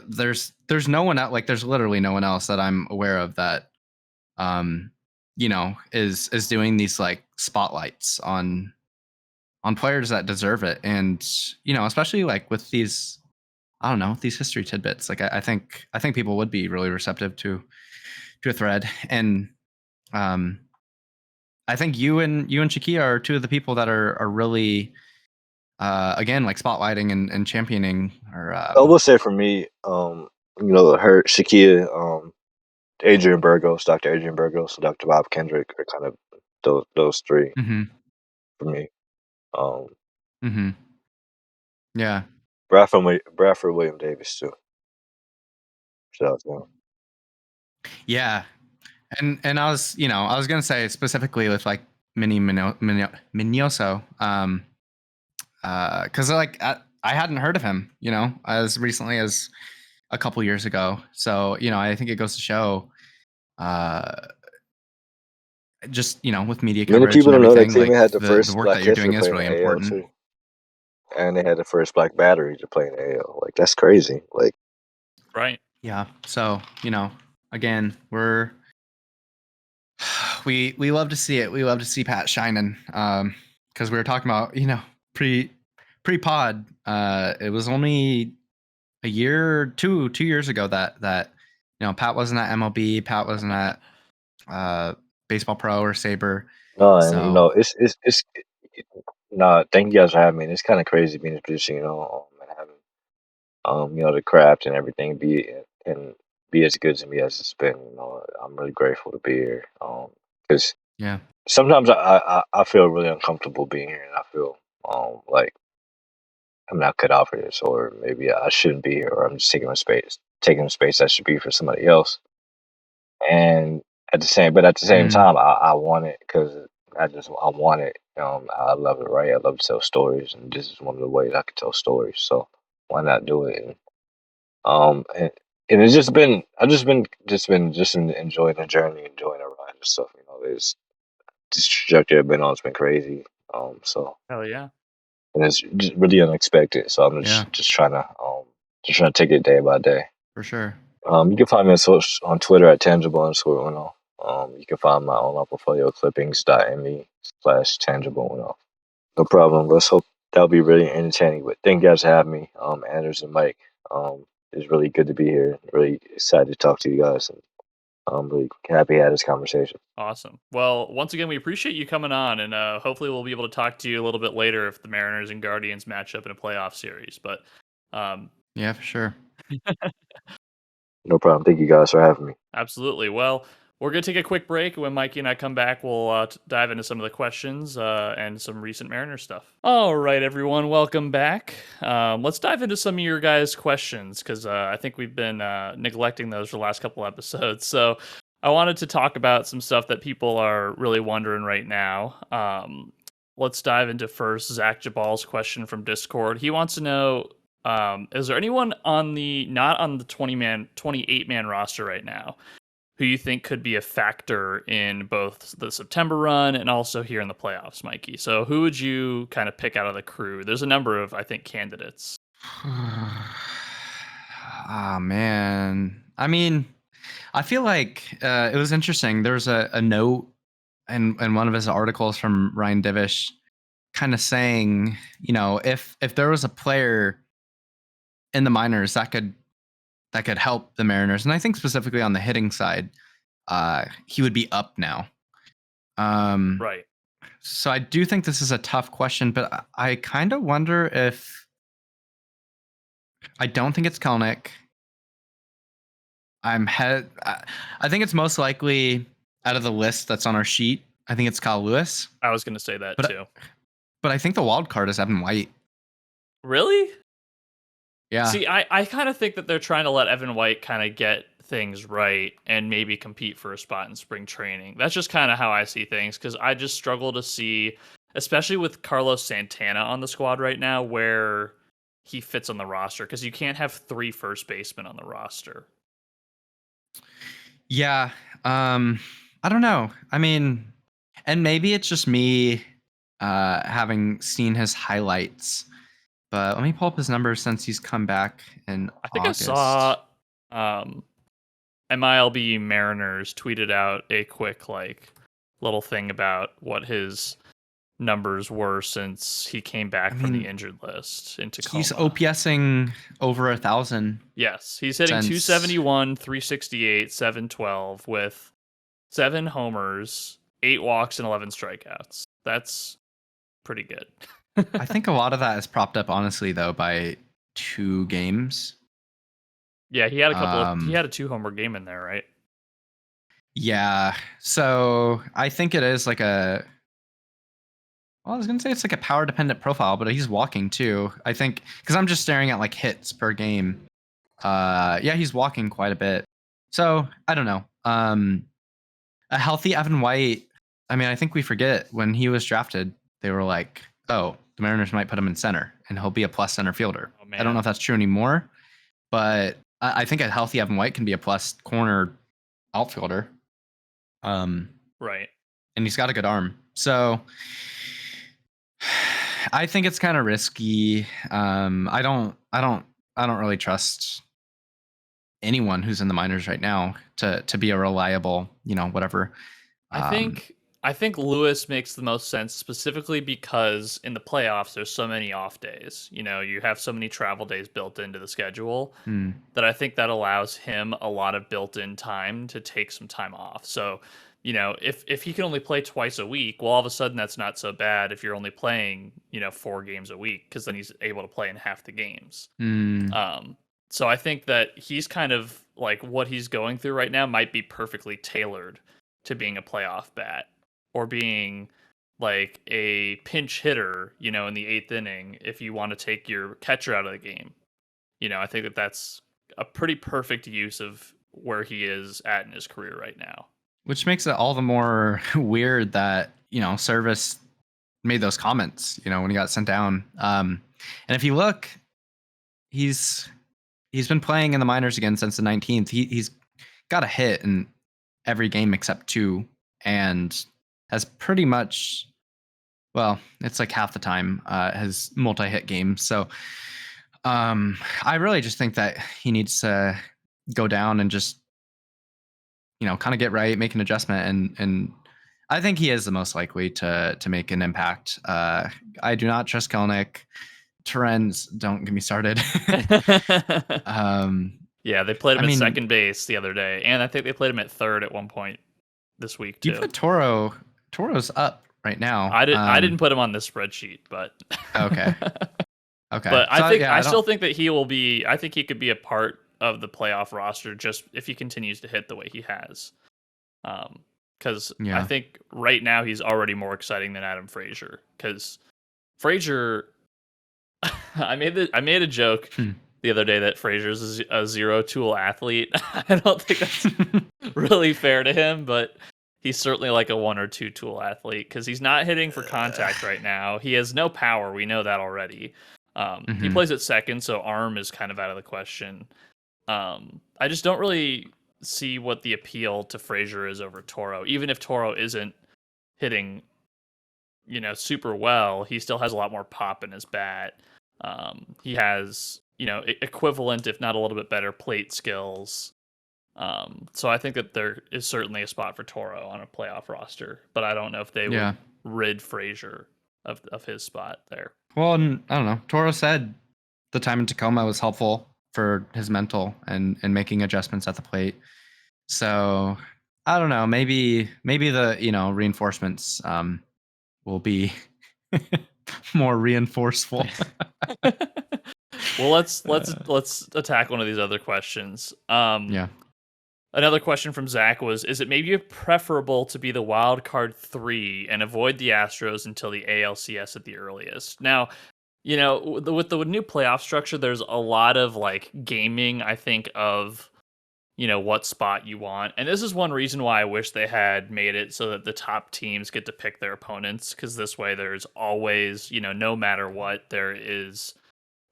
there's no one out, like there's literally no one else that I'm aware of that is doing these like spotlights on players that deserve it. And especially like with these, I don't know, these history tidbits, like I think people would be really receptive to a thread. And um I think you and Shakia are two of the people that are really again, like spotlighting and championing, or I will say for me, her Shakia, Adrian Burgos, Dr. Adrian Burgos, Dr. Bob Kendrick are kind of those three mm-hmm, for me. Um, mm-hmm, yeah, Bradford William Davis too. Shout out to him. yeah. And I was gonna say specifically with like Minoso, because like I hadn't heard of him, as recently as a couple years ago. So I think it goes to show, just with media Many coverage people and don't know that everything, Cleveland like had the the first work that black you're catcher doing to is play in really the AL important. too, and they had the first black battery to play in the AL. Like that's crazy. Like Right. Yeah. So again, we love to see it. We love to see Pat shining. Because we were talking about pre pod. It was only a year, 2 years ago that Pat wasn't at MLB. Pat wasn't at Baseball Pro or Saber. no, and So it's nah. Thank you guys for having me. It's kind of crazy being in this position, and having the craft and everything be as good to me as it's been. I'm really grateful to be here. Because yeah, sometimes I feel really uncomfortable being here, and I feel like I'm not cut out for this, or maybe I shouldn't be here, or I'm just taking a space that should be for somebody else. And at the same mm, time, I want it because I want it. I love it, right? I love to tell stories, and this is one of the ways I can tell stories. So why not do it? Um, and, and it's just been enjoying the journey, enjoying the ride and stuff. It's this trajectory I've been on has been crazy. So Hell yeah. and it's just really unexpected. So I'm yeah, just trying to take it day by day. for sure. You can find me on Twitter at tangible_uno. You can find my online portfolio clippings.me/tangible_uno. No problem. Let's hope that'll be really entertaining. But thank you guys for having me, Anders and Mike. It's really good to be here. Really excited to talk to you guys, and I'm really happy to have this conversation. Awesome. Well, once again, we appreciate you coming on, and hopefully we'll be able to talk to you a little bit later if the Mariners and Guardians match up in a playoff series. But Yeah, for sure. No problem. Thank you guys for having me. absolutely. Well, We're going to take a quick break. When Mikey and I come back, we'll dive into some of the questions and some recent Mariners stuff. All right, everyone, welcome back. Let's dive into some of your guys' questions because I think we've been neglecting those for the last couple episodes. So I wanted to talk about some stuff that people are really wondering right now. Let's dive into first Zach Jabal's question from Discord. He wants to know, is there anyone not on the 28-man roster right now who you think could be a factor in both the September run and also here in the playoffs, Mikey? So who would you kind of pick out of the crew? There's a number of, I think, candidates. Oh, man. I mean, I feel like it was interesting. There's a note in one of his articles from Ryan Divish kind of saying, if there was a player in the minors that could help the Mariners, and I think specifically on the hitting side, he would be up now. Right. So I do think this is a tough question, but I kind of wonder if I don't think it's Kelnick. I think it's most likely out of the list that's on our sheet. I think it's Kyle Lewis. I was going to say that too. But I think the wild card is Evan White. Really? Yeah. See, I kind of think that they're trying to let Evan White kind of get things right and maybe compete for a spot in spring training. That's just kind of how I see things, because I just struggle to see, especially with Carlos Santana on the squad right now, where he fits on the roster, because you can't have 3 first basemen on the roster. Yeah. I don't know. I mean, and maybe it's just me having seen his highlights. But let me pull up his numbers since he's come back in August. I saw MILB Mariners tweeted out a quick little thing about what his numbers were since he came back from the injured list in Tacoma. He's OPSing over 1,000. Yes, he's hitting 271, 368, 712 with 7 homers, 8 walks, and 11 strikeouts. That's pretty good. I think a lot of that is propped up, honestly, though, by 2 games. Yeah, he had a couple. He had a 2-homer game in there, right? Yeah. So I think it is like I was gonna say it's like a power dependent profile, but he's walking too. I think because I'm just staring at like hits per game. Yeah, he's walking quite a bit. So I don't know. A healthy Evan White. I mean, I think we forget when he was drafted, they were like, oh, the Mariners might put him in center and he'll be a plus center fielder. Oh, I don't know if that's true anymore, but I think a healthy Evan White can be a plus corner outfielder. Right. And he's got a good arm. So I think it's kind of risky. I don't really trust anyone who's in the minors right now to be a reliable, whatever. I think Lewis makes the most sense, specifically because in the playoffs there's so many off days. You have so many travel days built into the schedule that I think that allows him a lot of built-in time to take some time off. So, if he can only play twice a week, well, all of a sudden that's not so bad if you're only playing, 4 games a week, because then he's able to play in half the games. So I think that he's kind of like what he's going through right now might be perfectly tailored to being a playoff bat or being like a pinch hitter, in the 8th inning if you want to take your catcher out of the game. I think that that's a pretty perfect use of where he is at in his career right now. Which makes it all the more weird that, Service made those comments, when he got sent down. And if you look, he's been playing in the minors again since the 19th. He's got a hit in every game except 2 and has pretty much, well, it's like half the time has multi-hit games. So I really just think that he needs to go down and just, kind of get right, make an adjustment. And I think he is the most likely to make an impact. I do not trust Kelnick. Terrence, don't get me started. Yeah, they played him at second base the other day, and I think they played him at third at one point this week too. You put Toro's up right now. I didn't put him on this spreadsheet, but okay. But I still think that he will be. I think he could be a part of the playoff roster just if he continues to hit the way he has. Because I Yeah. think right now he's already more exciting than Adam Frazier. Because Frazier, I made a joke Hmm. the other day that Frazier's a zero tool athlete. I don't think that's really fair to him, but he's certainly like a one or two tool athlete because he's not hitting for contact right now. He has no power. We know that already. He Mhm. plays at second, so arm is kind of out of the question. I just don't really see what the appeal to Frazier is over Toro. Even if Toro isn't hitting, super well, he still has a lot more pop in his bat. He has, equivalent, if not a little bit better, plate skills. So I think that there is certainly a spot for Toro on a playoff roster, but I don't know if they would Yeah. rid Frazier of his spot there. Well, I don't know. Toro said the time in Tacoma was helpful for his mental and making adjustments at the plate. So I don't know. Maybe the reinforcements will be more reinforceful. Well, let's attack one of these other questions. Yeah. Another question from Zach was: is it maybe preferable to be the wild card 3 and avoid the Astros until the ALCS at the earliest? Now, with the new playoff structure, there's a lot of like gaming, I think, of what spot you want. And this is one reason why I wish they had made it so that the top teams get to pick their opponents, because this way there's always, no matter what, there is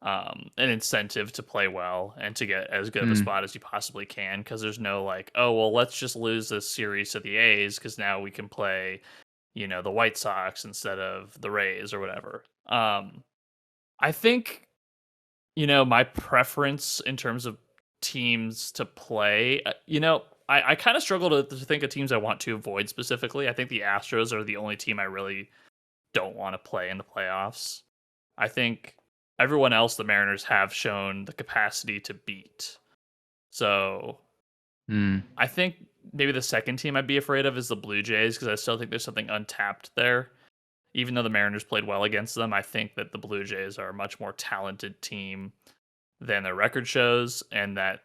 an incentive to play well and to get as good of a Mm. spot as you possibly can, because there's no like, oh well, let's just lose this series to the A's because now we can play the White Sox instead of the Rays or whatever. I think my preference in terms of teams to play, I kind of struggle to think of teams I want to avoid specifically. I think the Astros are the only team I really don't want to play in the playoffs. I think everyone else, the Mariners, have shown the capacity to beat. So Mm. I think maybe the second team I'd be afraid of is the Blue Jays, because I still think there's something untapped there. Even though the Mariners played well against them, I think that the Blue Jays are a much more talented team than their record shows and that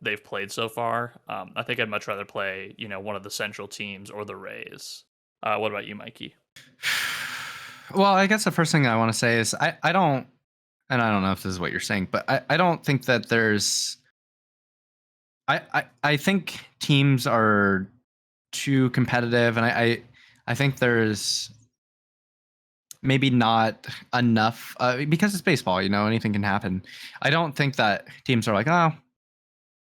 they've played so far. I think I'd much rather play, one of the Central teams or the Rays. What about you, Mikey? Well, I guess the first thing I want to say is I don't, and I don't know if this is what you're saying, but I don't think that there's, I think teams are too competitive, and I think there's maybe not enough because it's baseball, anything can happen. I don't think that teams are like, oh,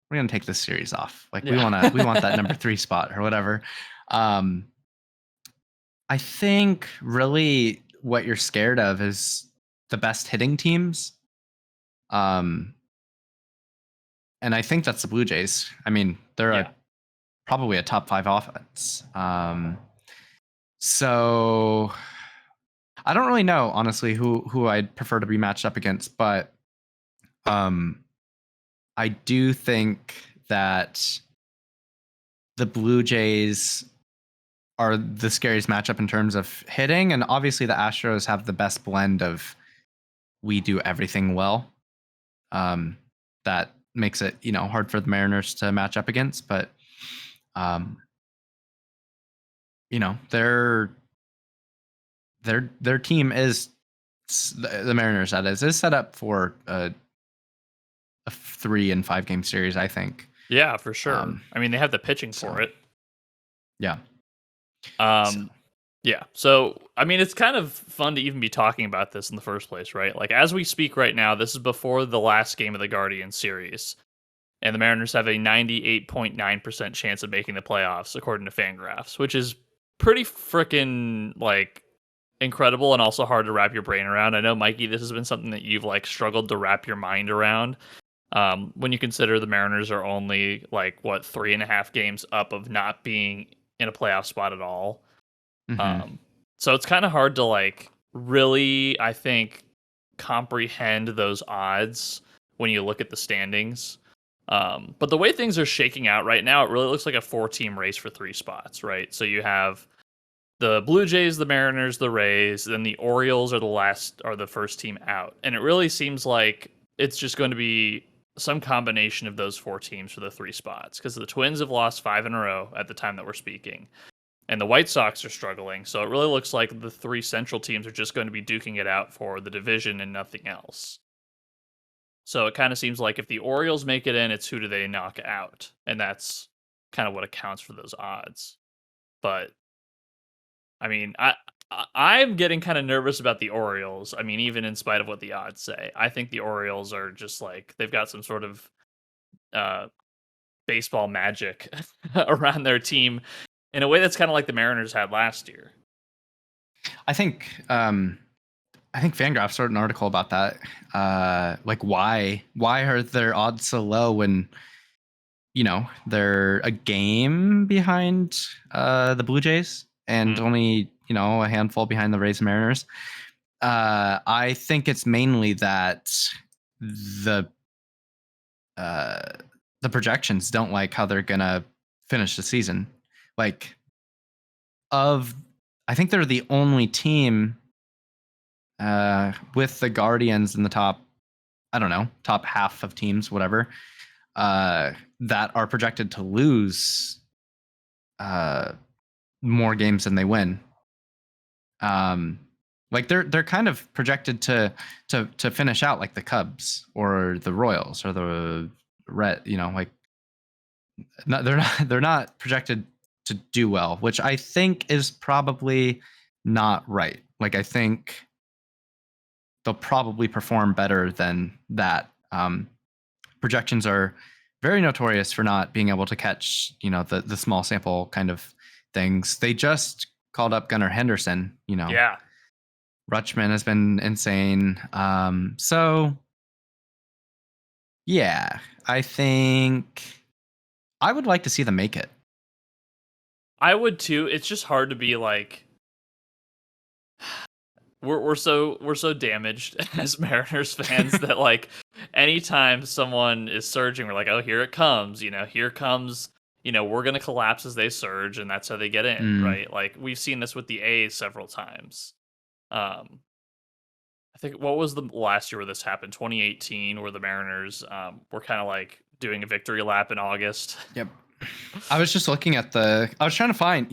we're gonna take this series off. Like we want that number 3 spot or whatever. I think really what you're scared of is the best hitting teams. And I think that's the Blue Jays. I mean, they're probably a top 5 offense. So I don't really know, honestly, who I'd prefer to be matched up against, but I do think that the Blue Jays are the scariest matchup in terms of hitting, and obviously the Astros have the best blend of we do everything well. That makes it, hard for the Mariners to match up against, but their team is the Mariners, that is set up for a 3 and 5 game series, I think. Yeah, for sure. I mean, they have the pitching for it. Yeah. Yeah. So, I mean, it's kind of fun to even be talking about this in the first place, right? Like, as we speak right now, this is before the last game of the Guardian series, and the Mariners have a 98.9% chance of making the playoffs, according to Fangraphs, which is pretty freaking, like, incredible and also hard to wrap your brain around. I know, Mikey, this has been something that you've, like, struggled to wrap your mind around. When you consider the Mariners are only, like, 3.5 games up of not being in a playoff spot at all. Mm-hmm. So it's kind of hard to like really, I think, comprehend those odds when you look at the standings. But the way things are shaking out right now, it really looks like a 4-team race for 3 spots, right? So you have the Blue Jays, the Mariners, the Rays, then the Orioles are the first team out. And it really seems like it's just going to be some combination of those 4 teams for the 3 spots, because the Twins have lost 5 in a row at the time that we're speaking, and the White Sox are struggling. So it really looks like the 3 Central teams are just going to be duking it out for the division and nothing else. So it kind of seems like if the Orioles make it in, it's who do they knock out, and that's kind of what accounts for those odds. But I mean, I'm getting kind of nervous about the Orioles. I mean, even in spite of what the odds say, I think the Orioles are just like they've got some sort of uh, baseball magic around their team in a way that's kind of like the Mariners had last year. I think Fangraphs wrote an article about that. Like why are their odds so low when they're a game behind the Blue Jays and only a handful behind the Rays and Mariners. I think it's mainly that the projections don't like how they're gonna finish the season. Like, I think they're the only team with the Guardians in the top, I don't know, top half of teams, whatever, that are projected to lose more games than they win. Like they're kind of projected to finish out like the Cubs or the Royals or the Red. Like they're not projected to do well, which I think is probably not right. Like I think they'll probably perform better than that. Projections are very notorious for not being able to catch, the small sample kind of things. They just called up Gunnar Henderson, Yeah. Rutschman has been insane. So yeah, I think I would like to see them make it. I would too. It's just hard to be like we're so damaged as Mariners fans that like anytime someone is surging, we're like, oh, here it comes. Here comes. We're gonna collapse as they surge, and that's how they get in, right? Like we've seen this with the A's several times. I think what was the last year where this happened? 2018, where the Mariners were kind of like doing a victory lap in August. Yep. I was just looking at I was trying to find,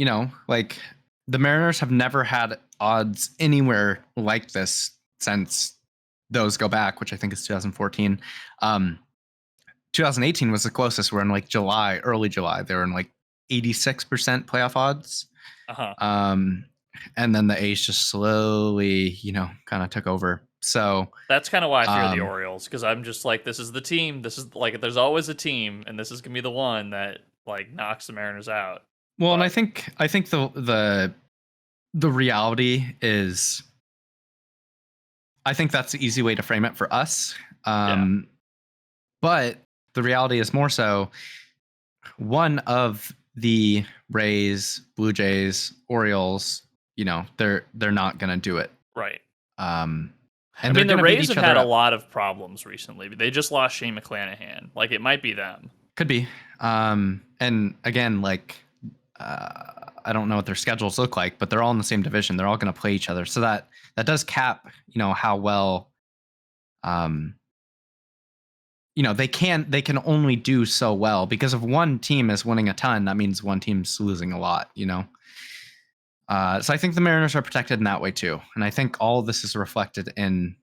like the Mariners have never had odds anywhere like this since those go back, which I think is 2014. 2018 was the closest. We're in like early July. They were in like 86% playoff odds. Uh-huh. And then the A's just slowly, kind of took over. So that's kind of why I fear the Orioles, because I'm just like, this is the team. This is like, there's always a team, and this is gonna be the one that like knocks the Mariners out. Well, and I think the reality is, I think that's the easy way to frame it for us. But the reality is more so one of the Rays, Blue Jays, Orioles, they're not going to do it. Right. And I mean, the Rays have had a lot of problems recently. They just lost Shane McClanahan. Like, it might be them. Could be. And again, like, I don't know what their schedules look like, but they're all in the same division. They're all going to play each other. So that does cap, how well, they can only do so well, because if one team is winning a ton, that means one team's losing a lot, So I think the Mariners are protected in that way too. And I think all of this is reflected in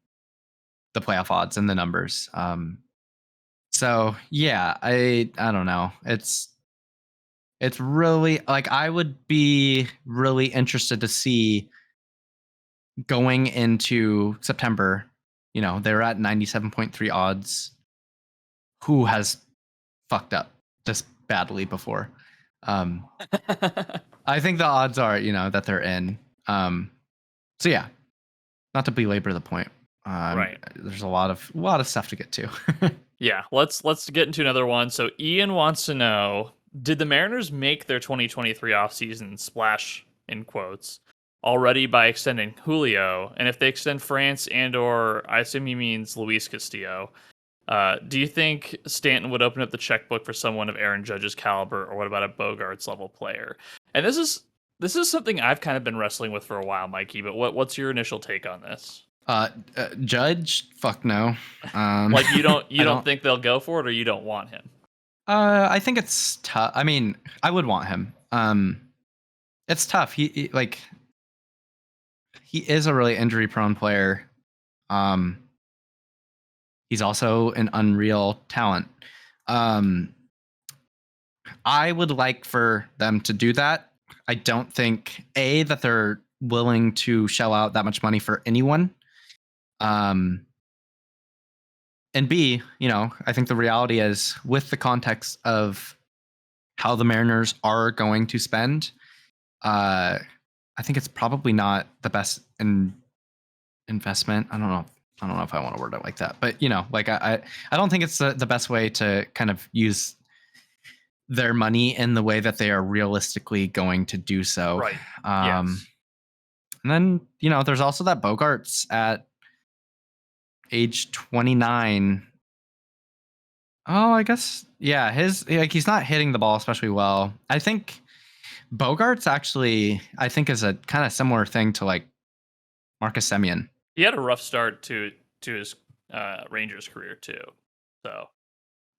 the playoff odds and the numbers. So yeah, I don't know. It's really like, I would be really interested to see going into September, they're at 97.3 odds. Who has fucked up this badly before? I think the odds are, that they're in. So yeah, not to belabor the point. Right. There's a lot of stuff to get to. Yeah, let's get into another one. So Ian wants to know, did the Mariners make their 2023 offseason splash, in quotes, already by extending Julio? And if they extend France or I assume he means Luis Castillo, do you think Stanton would open up the checkbook for someone of Aaron Judge's caliber, or what about a Bogarts level player? And this is something I've kind of been wrestling with for a while, Mikey, but what's your initial take on this? Judge? Fuck no. Like you don't I don't think they'll go for it, or you don't want him? I think it's tough. I mean, I would want him. It's tough. He is a really injury prone player. Um, he's also an unreal talent. I would like for them to do that. I don't think that they're willing to shell out that much money for anyone. And B, I think the reality is, with the context of how the Mariners are going to spend, I think it's probably not the best investment. I don't know. I don't know if I want to word it like that, but I don't think it's the best way to kind of use their money in the way that they are realistically going to do so. Right. Yes. And then, there's also that Bogarts at age 29. Oh, I guess, yeah, he's not hitting the ball especially well. I think Bogarts actually, is a kind of similar thing to like Marcus Semien. He had a rough start to his Rangers career too. So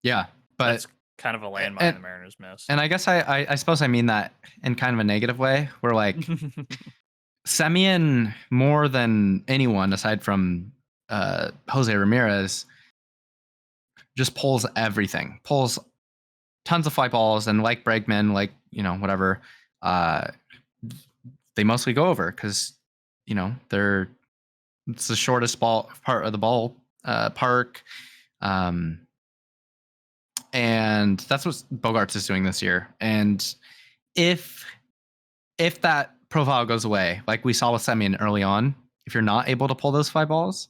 yeah, but that's kind of a landmine the Mariners missed. And I guess I suppose I mean that in kind of a negative way, where like Semien, more than anyone aside from Jose Ramirez, just pulls everything, pulls tons of fly balls, and like Bregman, like whatever, they mostly go over because it's the shortest ball part of the ball park. And that's what Bogarts is doing this year. And if that profile goes away, like we saw with Semien early on, if you're not able to pull those fly balls,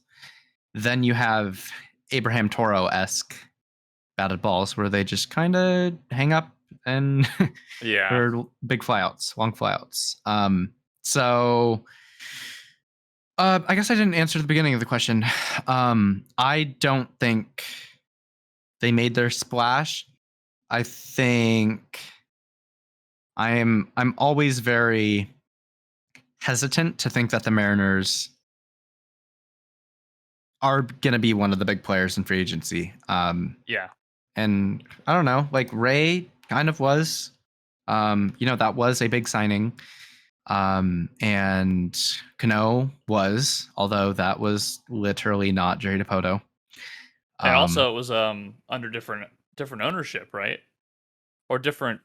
then you have Abraham Toro-esque batted balls where they just kind of hang up and or big flyouts, long flyouts. So I guess I didn't answer the beginning of the question. I don't think they made their splash. I think I'm always very hesitant to think that the Mariners are going to be one of the big players in free agency. And I don't know, like Ray kind of was, that was a big signing. And Cano was, although that was literally not Jerry Dipoto. And also it was under different ownership, right? Or different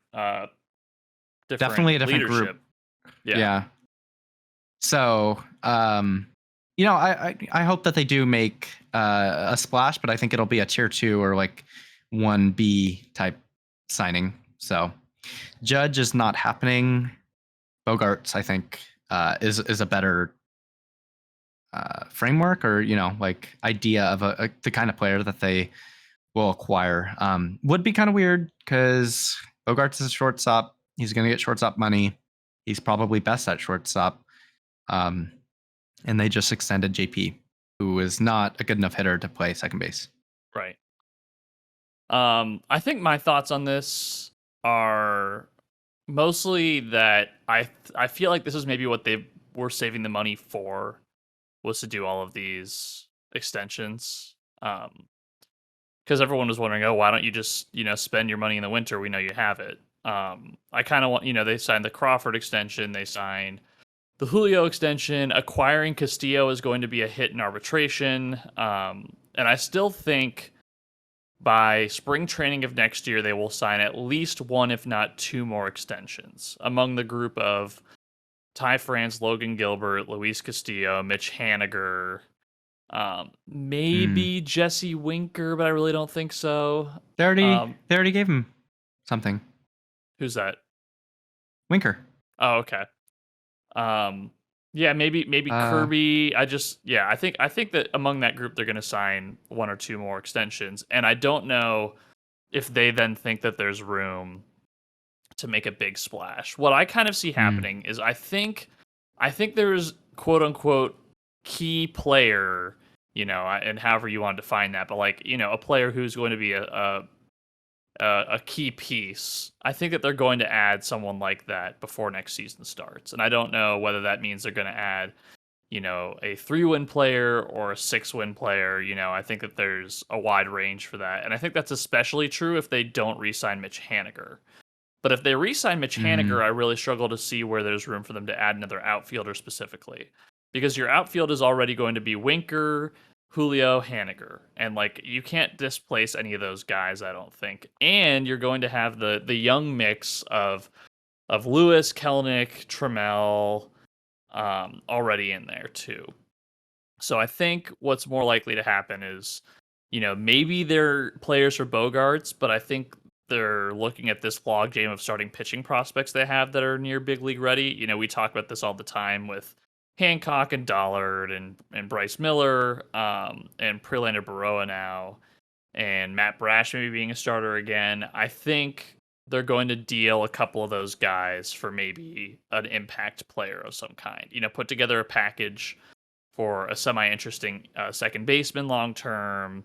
definitely a different leadership. Group. Yeah. So, I hope that they do make a splash, but I think it'll be a tier 2 or like 1B type signing. So Judge is not happening. Bogarts, I think, is a better framework or, like idea of the kind of player that they will acquire. Would be kind of weird because Bogarts is a shortstop. He's going to get shortstop money. He's probably best at shortstop. And they just extended JP, who is not a good enough hitter to play second base. Right. I think my thoughts on this are mostly that I feel like this is maybe what they were saving the money for, was to do all of these extensions. Because everyone was wondering, oh, why don't you just spend your money in the winter? We know you have it. I kind of want, they signed the Crawford extension, they signed the Julio extension. Acquiring Castillo is going to be a hit in arbitration. And I still think by spring training of next year, they will sign at least one, if not two more extensions among the group of Ty France, Logan Gilbert, Luis Castillo, Mitch Haniger, maybe Jesse Winker, but I really don't think so. They already gave him something. Who's that? Winker. Oh, okay. Yeah, maybe Kirby. I think that among that group they're going to sign one or two more extensions, and I don't know if they then think that there's room to make a big splash. What I kind of see happening is I think there's quote unquote key player, and however you want to define that, but like, a player who's going to be a key piece. I think that they're going to add someone like that before next season starts. And I don't know whether that means they're going to add, a 3-win player or a 6-win player. I think that there's a wide range for that. And I think that's especially true if they don't re-sign Mitch Haniger. But if they re-sign Mitch Haniger, I really struggle to see where there's room for them to add another outfielder specifically. Because your outfield is already going to be Winker, Julio, Haniger. And you can't displace any of those guys, I don't think. And you're going to have the young mix of Lewis, Kelenic, Trammell, already in there too. So I think what's more likely to happen is, maybe they're players for Bogarts, but I think they're looking at this logjam of starting pitching prospects they have that are near big league ready. We talk about this all the time with Hancock and Dollard and Bryce Miller, and Prelander Baroa now, and Matt Brash maybe being a starter again. I think they're going to deal a couple of those guys for maybe an impact player of some kind. Put together a package for a semi-interesting second baseman long term,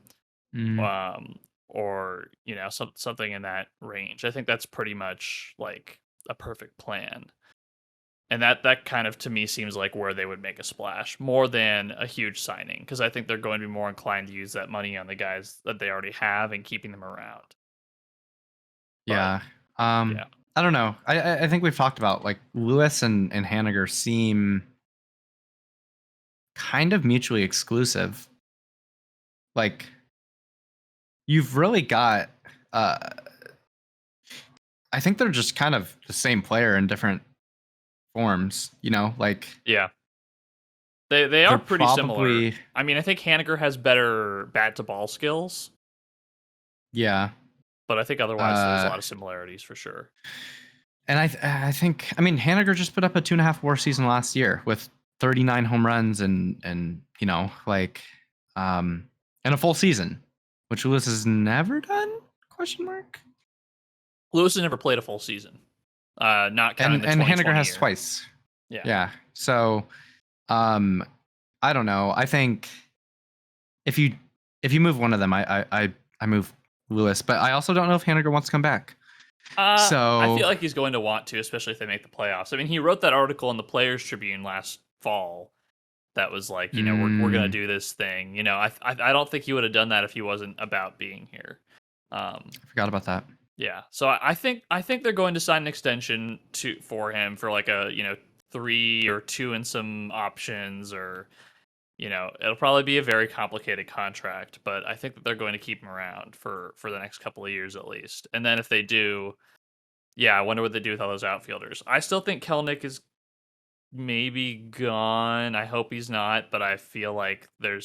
or something in that range. I think that's pretty much like a perfect plan. And that kind of, to me, seems like where they would make a splash more than a huge signing, because I think they're going to be more inclined to use that money on the guys that they already have and keeping them around. Yeah. I don't know. I think we've talked about Lewis and Haniger seem kind of mutually exclusive. You've really got I think they're just kind of the same player in different forms, Yeah. They are pretty similar. I mean, I think Haniger has better bat to ball skills. Yeah. But I think otherwise there's a lot of similarities for sure. And I think Haniger just put up a 2.5 WAR season last year with 39 home runs and a full season, which Lewis has never done? ? Lewis has never played a full season. Not counting the 2020 and Haniger has year. twice. Yeah. So I don't know. I think if you move one of them, I move Lewis, but I also don't know if Haniger wants to come back. So I feel like he's going to want to, especially if they make the playoffs. I mean, he wrote that article in the Players Tribune last fall that was like, we're going to do this thing. I don't think he would have done that if he wasn't about being here. I forgot about that. Yeah. So I think they're going to sign an extension for him for like a 3 or 2 and some options, or it'll probably be a very complicated contract, but I think that they're going to keep him around for the next couple of years at least. And then if they do, I wonder what they do with all those outfielders. I still think Kelenic is maybe gone. I hope he's not, but I feel like the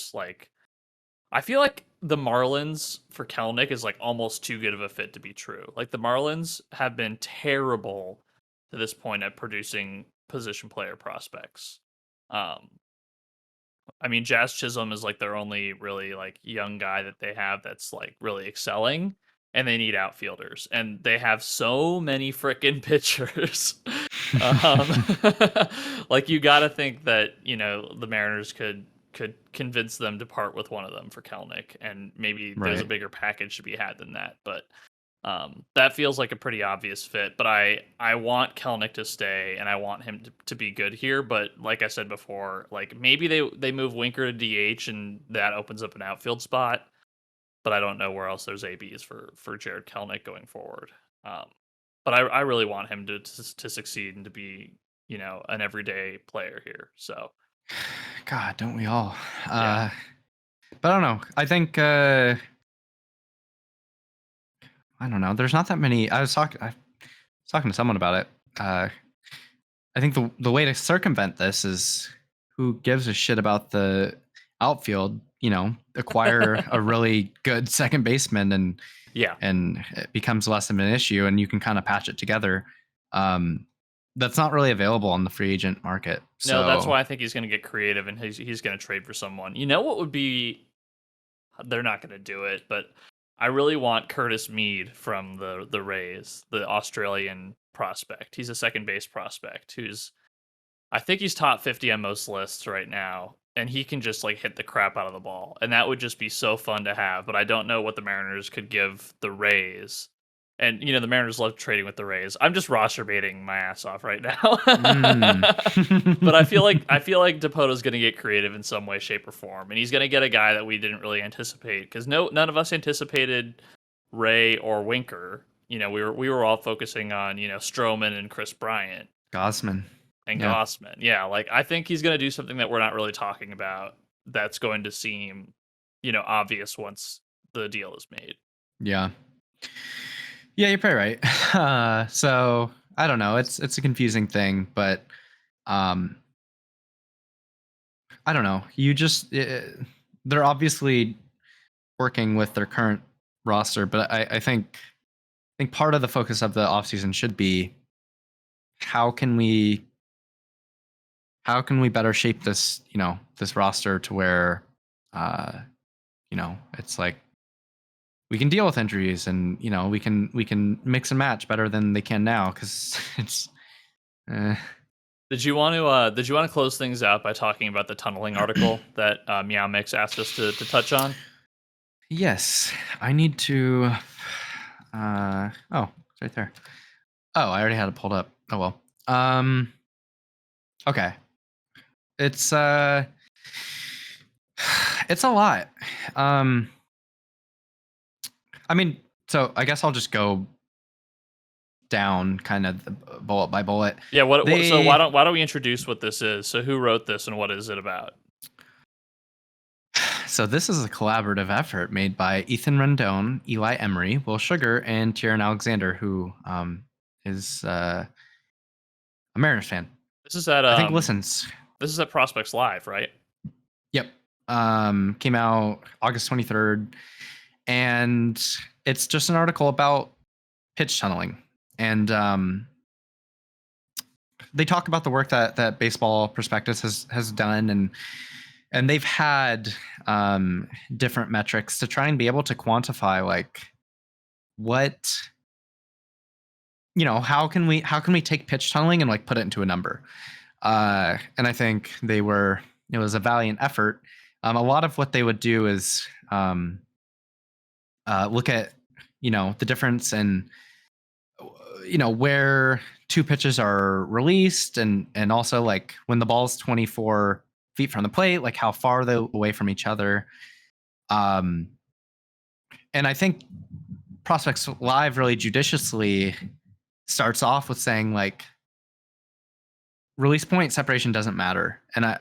Marlins for Kelenic is almost too good of a fit to be true. The Marlins have been terrible to this point at producing position player prospects. I mean, Jazz Chisholm is their only really young guy that they have that's really excelling, and they need outfielders, and they have so many frickin' pitchers. You got to think that the Mariners could convince them to part with one of them for Kelenic, and maybe there's a bigger package to be had than that. But that feels like a pretty obvious fit. But I want Kelenic to stay, and I want him to be good here. But like I said before, maybe they move Winker to DH, and that opens up an outfield spot. But I don't know where else there's ABs for Jared Kelenic going forward. But I really want him to succeed and to be an everyday player here. So, God, don't we all? But I don't know. I think I don't know. There's not that many. I was talking to someone about it. I think the way to circumvent this is, who gives a shit about the outfield? Acquire a really good second baseman, and it becomes less of an issue, and you can kind of patch it together. That's not really available on the free agent market. So. No, that's why I think he's going to get creative, and he's going to trade for someone. You know what would be? They're not going to do it, but I really want Curtis Mead from the Rays, the Australian prospect. He's a second base prospect I think he's top 50 on most lists right now, and he can just hit the crap out of the ball, and that would just be so fun to have. But I don't know what the Mariners could give the Rays And the Mariners love trading with the Rays. I'm just roster baiting my ass off right now. But I feel like Depoto's going to get creative in some way, shape, or form, and he's going to get a guy that we didn't really anticipate because none of us anticipated Ray or Winker. We were all focusing on Stroman and Chris Bryant Gossman. and Gossman. Yeah, like I think he's going to do something that we're not really talking about. That's going to seem obvious once the deal is made. Yeah. Yeah, you're probably right. So I don't know. It's a confusing thing, but I don't know. They're obviously working with their current roster, but I think part of the focus of the offseason should be how can we better shape this this roster to where it's like we can deal with injuries and we can mix and match better than they can now because it's Did you want to close things out by talking about the tunneling article that Meow Mix asked us to touch on? Yes, I need to. Oh, it's right there. Oh, I already had it pulled up. Oh well. Okay. It's it's a lot. I mean, so I guess I'll just go down kind of the bullet by bullet. Yeah. So why don't we introduce what this is? So who wrote this and what is it about? So this is a collaborative effort made by Ethan Rendon, Eli Emery, Will Sugar, and Tyrion Alexander, who is a Mariners fan. This is at I think listens. This is at Prospects Live, right? Yep. Came out August 23rd, and it's just an article about pitch tunneling, and they talk about the work that Baseball Prospectus has done, and they've had different metrics to try and be able to quantify like what how can we take pitch tunneling and like put it into a number. And I think it was a valiant effort. A lot of what they would do is look at the difference in where two pitches are released and also like when the ball's 24 feet from the plate, like how far they're away from each other. And I think Prospects Live really judiciously starts off with saying like release point separation doesn't matter, and I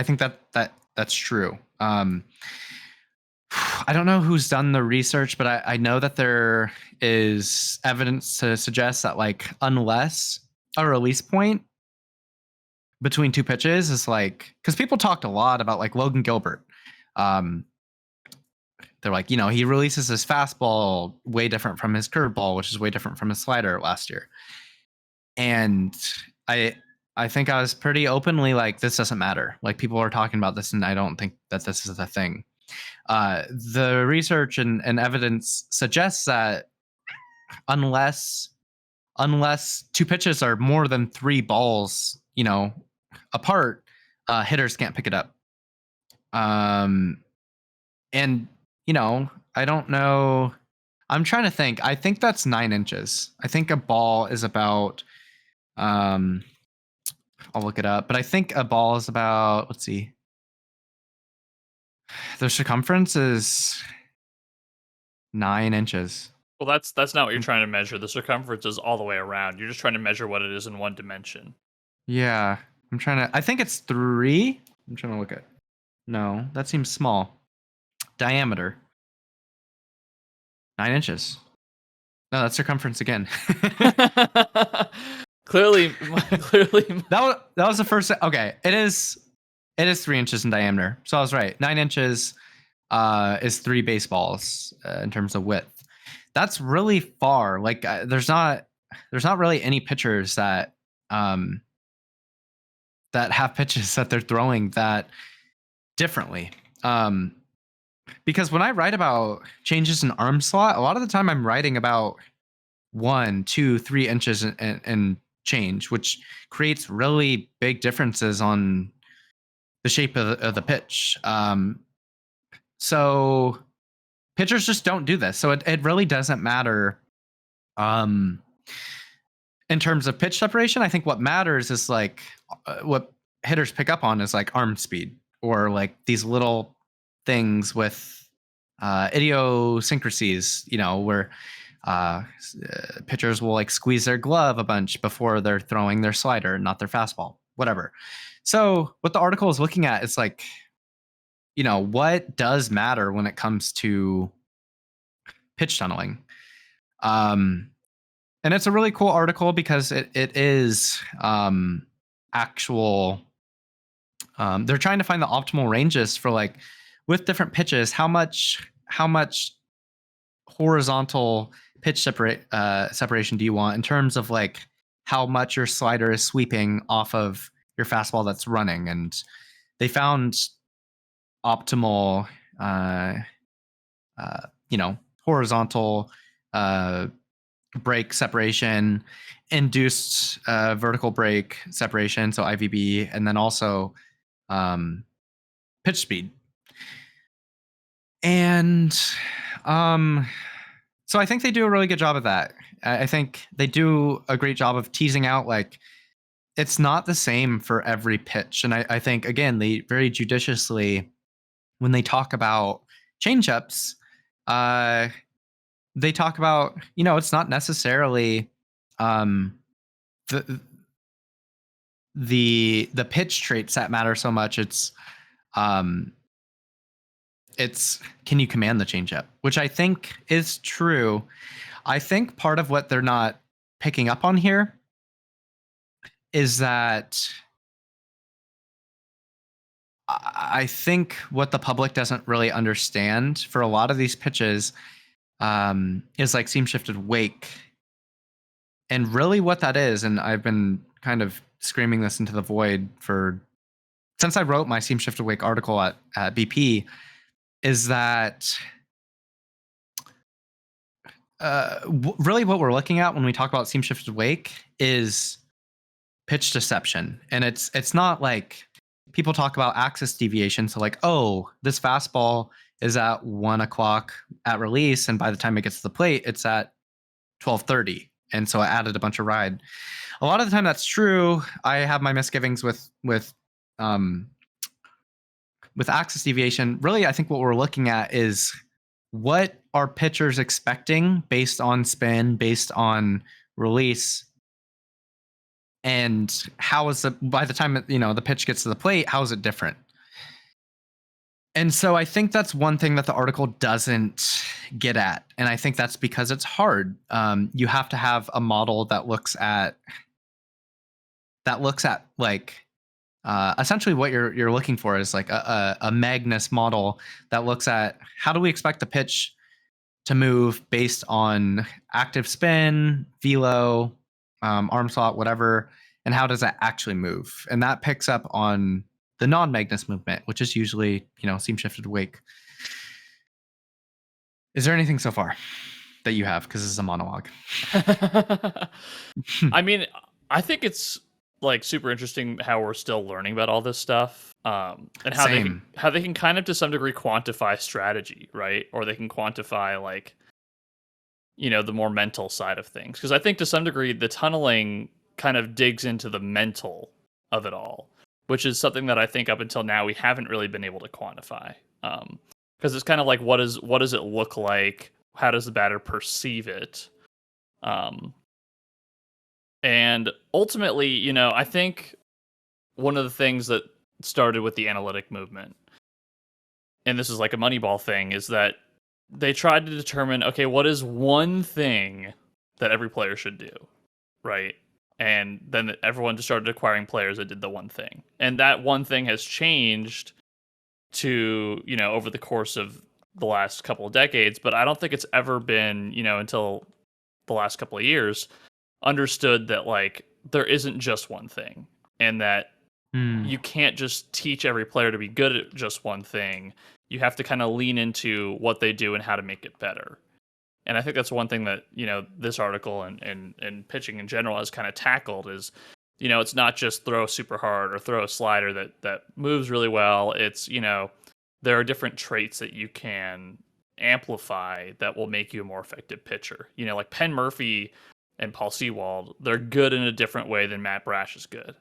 think that's true. I don't know who's done the research, but I know that there is evidence to suggest that like unless a release point between two pitches is like, because people talked a lot about like Logan Gilbert. They're like, he releases his fastball way different from his curveball, which is way different from his slider last year. And I think I was pretty openly like, this doesn't matter. Like people are talking about this, and I don't think that this is the thing. The research and evidence suggests that unless two pitches are more than three balls, apart, hitters can't pick it up. And I don't know. I'm trying to think. I think that's 9 inches. I think a ball is about. I'll look it up, but I think a ball is about. Let's see. The circumference is 9 inches. Well, that's not what you're trying to measure. The circumference is all the way around. You're just trying to measure what it is in one dimension. Yeah, I'm trying to. I think it's 3. I'm trying to look at. No, that seems small. Diameter. 9 inches. No, that's circumference again. clearly. That was the first. Okay, it is 3 inches in diameter. So I was right. 9 inches is 3 baseballs in terms of width. That's really far. Like there's not really any pitchers that have pitches that they're throwing that differently. Because when I write about changes in arm slot, a lot of the time I'm writing about 1, 2, 3 inches and change, which creates really big differences on the shape of the pitch. So pitchers just don't do this. So it really doesn't matter Um, in terms of pitch separation, I think what matters is like what hitters pick up on is like arm speed or like these little things with idiosyncrasies, where pitchers will like squeeze their glove a bunch before they're throwing their slider, not their fastball, whatever. So what the article is looking at is like, what does matter when it comes to pitch tunneling. And it's a really cool article because it is actual. They're trying to find the optimal ranges for like with different pitches, how much horizontal pitch separation do you want in terms of like how much your slider is sweeping off of your fastball that's running, and they found optimal, horizontal break separation, induced vertical break separation, so IVB, and then also pitch speed. And so I think they do a really good job of that. I think they do a great job of teasing out like it's not the same for every pitch. And I think, again, they very judiciously, when they talk about changeups, they talk about, it's not necessarily the the pitch traits that matter so much. It's can you command the changeup, which I think is true. I think part of what they're not picking up on here is that I think what the public doesn't really understand for a lot of these pitches is like seam shifted wake. And really what that is, and I've been kind of screaming this into the void since I wrote my seam shifted wake article at BP, is that really what we're looking at when we talk about seam shifted wake is pitch deception. And it's not like people talk about axis deviation. So like, oh, this fastball is at 1 o'clock at release, and by the time it gets to the plate, it's at 12:30. And so I added a bunch of ride. A lot of the time that's true. I have my misgivings with axis deviation. Really, I think what we're looking at is what are pitchers expecting based on spin, based on release, and how is by the time the pitch gets to the plate, how is it different? And so I think that's one thing that the article doesn't get at, and I think that's because it's hard. You have to have a model that looks at like essentially what you're looking for is like a Magnus model that looks at how do we expect the pitch to move based on active spin, velo, arm slot, whatever, and how does that actually move? And that picks up on the non-Magnus movement, which is usually, seam shifted wake. Is there anything so far that you have? Because this is a monologue. I mean, I think it's like super interesting how we're still learning about all this stuff, and how they can kind of to some degree quantify strategy, right? Or they can quantify like, the more mental side of things. Because I think to some degree the tunneling kind of digs into the mental of it all, which is something that I think up until now we haven't really been able to quantify. Because it's kind of like what does it look like? How does the batter perceive it? And ultimately, I think one of the things that started with the analytic movement, and this is like a Moneyball thing, is that they tried to determine, okay, what is one thing that every player should do, right? And then everyone just started acquiring players that did the one thing. And that one thing has changed to, over the course of the last couple of decades, but I don't think it's ever been, until the last couple of years, understood that like there isn't just one thing, and that you can't just teach every player to be good at just one thing. You have to kind of lean into what they do and how to make it better. And I think that's one thing that, this article and pitching in general has kind of tackled is, it's not just throw super hard or throw a slider that moves really well. It's, there are different traits that you can amplify that will make you a more effective pitcher. You know, like Penn Murphy and Paul Sewald, they're good in a different way than Matt Brash is good.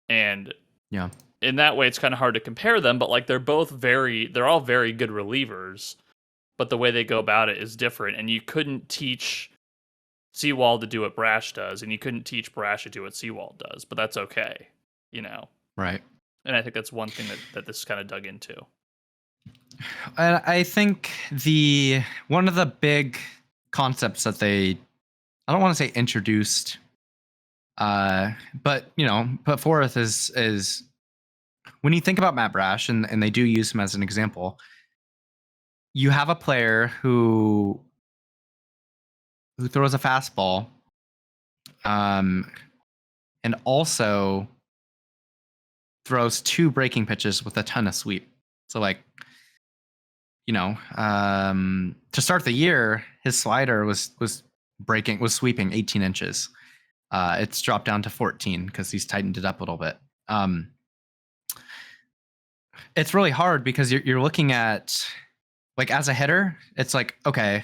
And Yeah. in that way, it's kind of hard to compare them, but like they're all very good relievers, but the way they go about it is different. And you couldn't teach Sewald to do what Brash does, and you couldn't teach Brash to do what Sewald does, but that's okay, you know? Right. And I think that's one thing that this kind of dug into. And I think one of the big concepts that I don't want to say introduced, but put forth is when you think about Matt Brash, and they do use him as an example, you have a player who throws a fastball, and also throws 2 breaking pitches with a ton of sweep. So like, to start the year, his slider was sweeping 18 inches. It's dropped down to 14 because he's tightened it up a little bit. It's really hard because you're looking at, like, as a hitter, it's like, okay,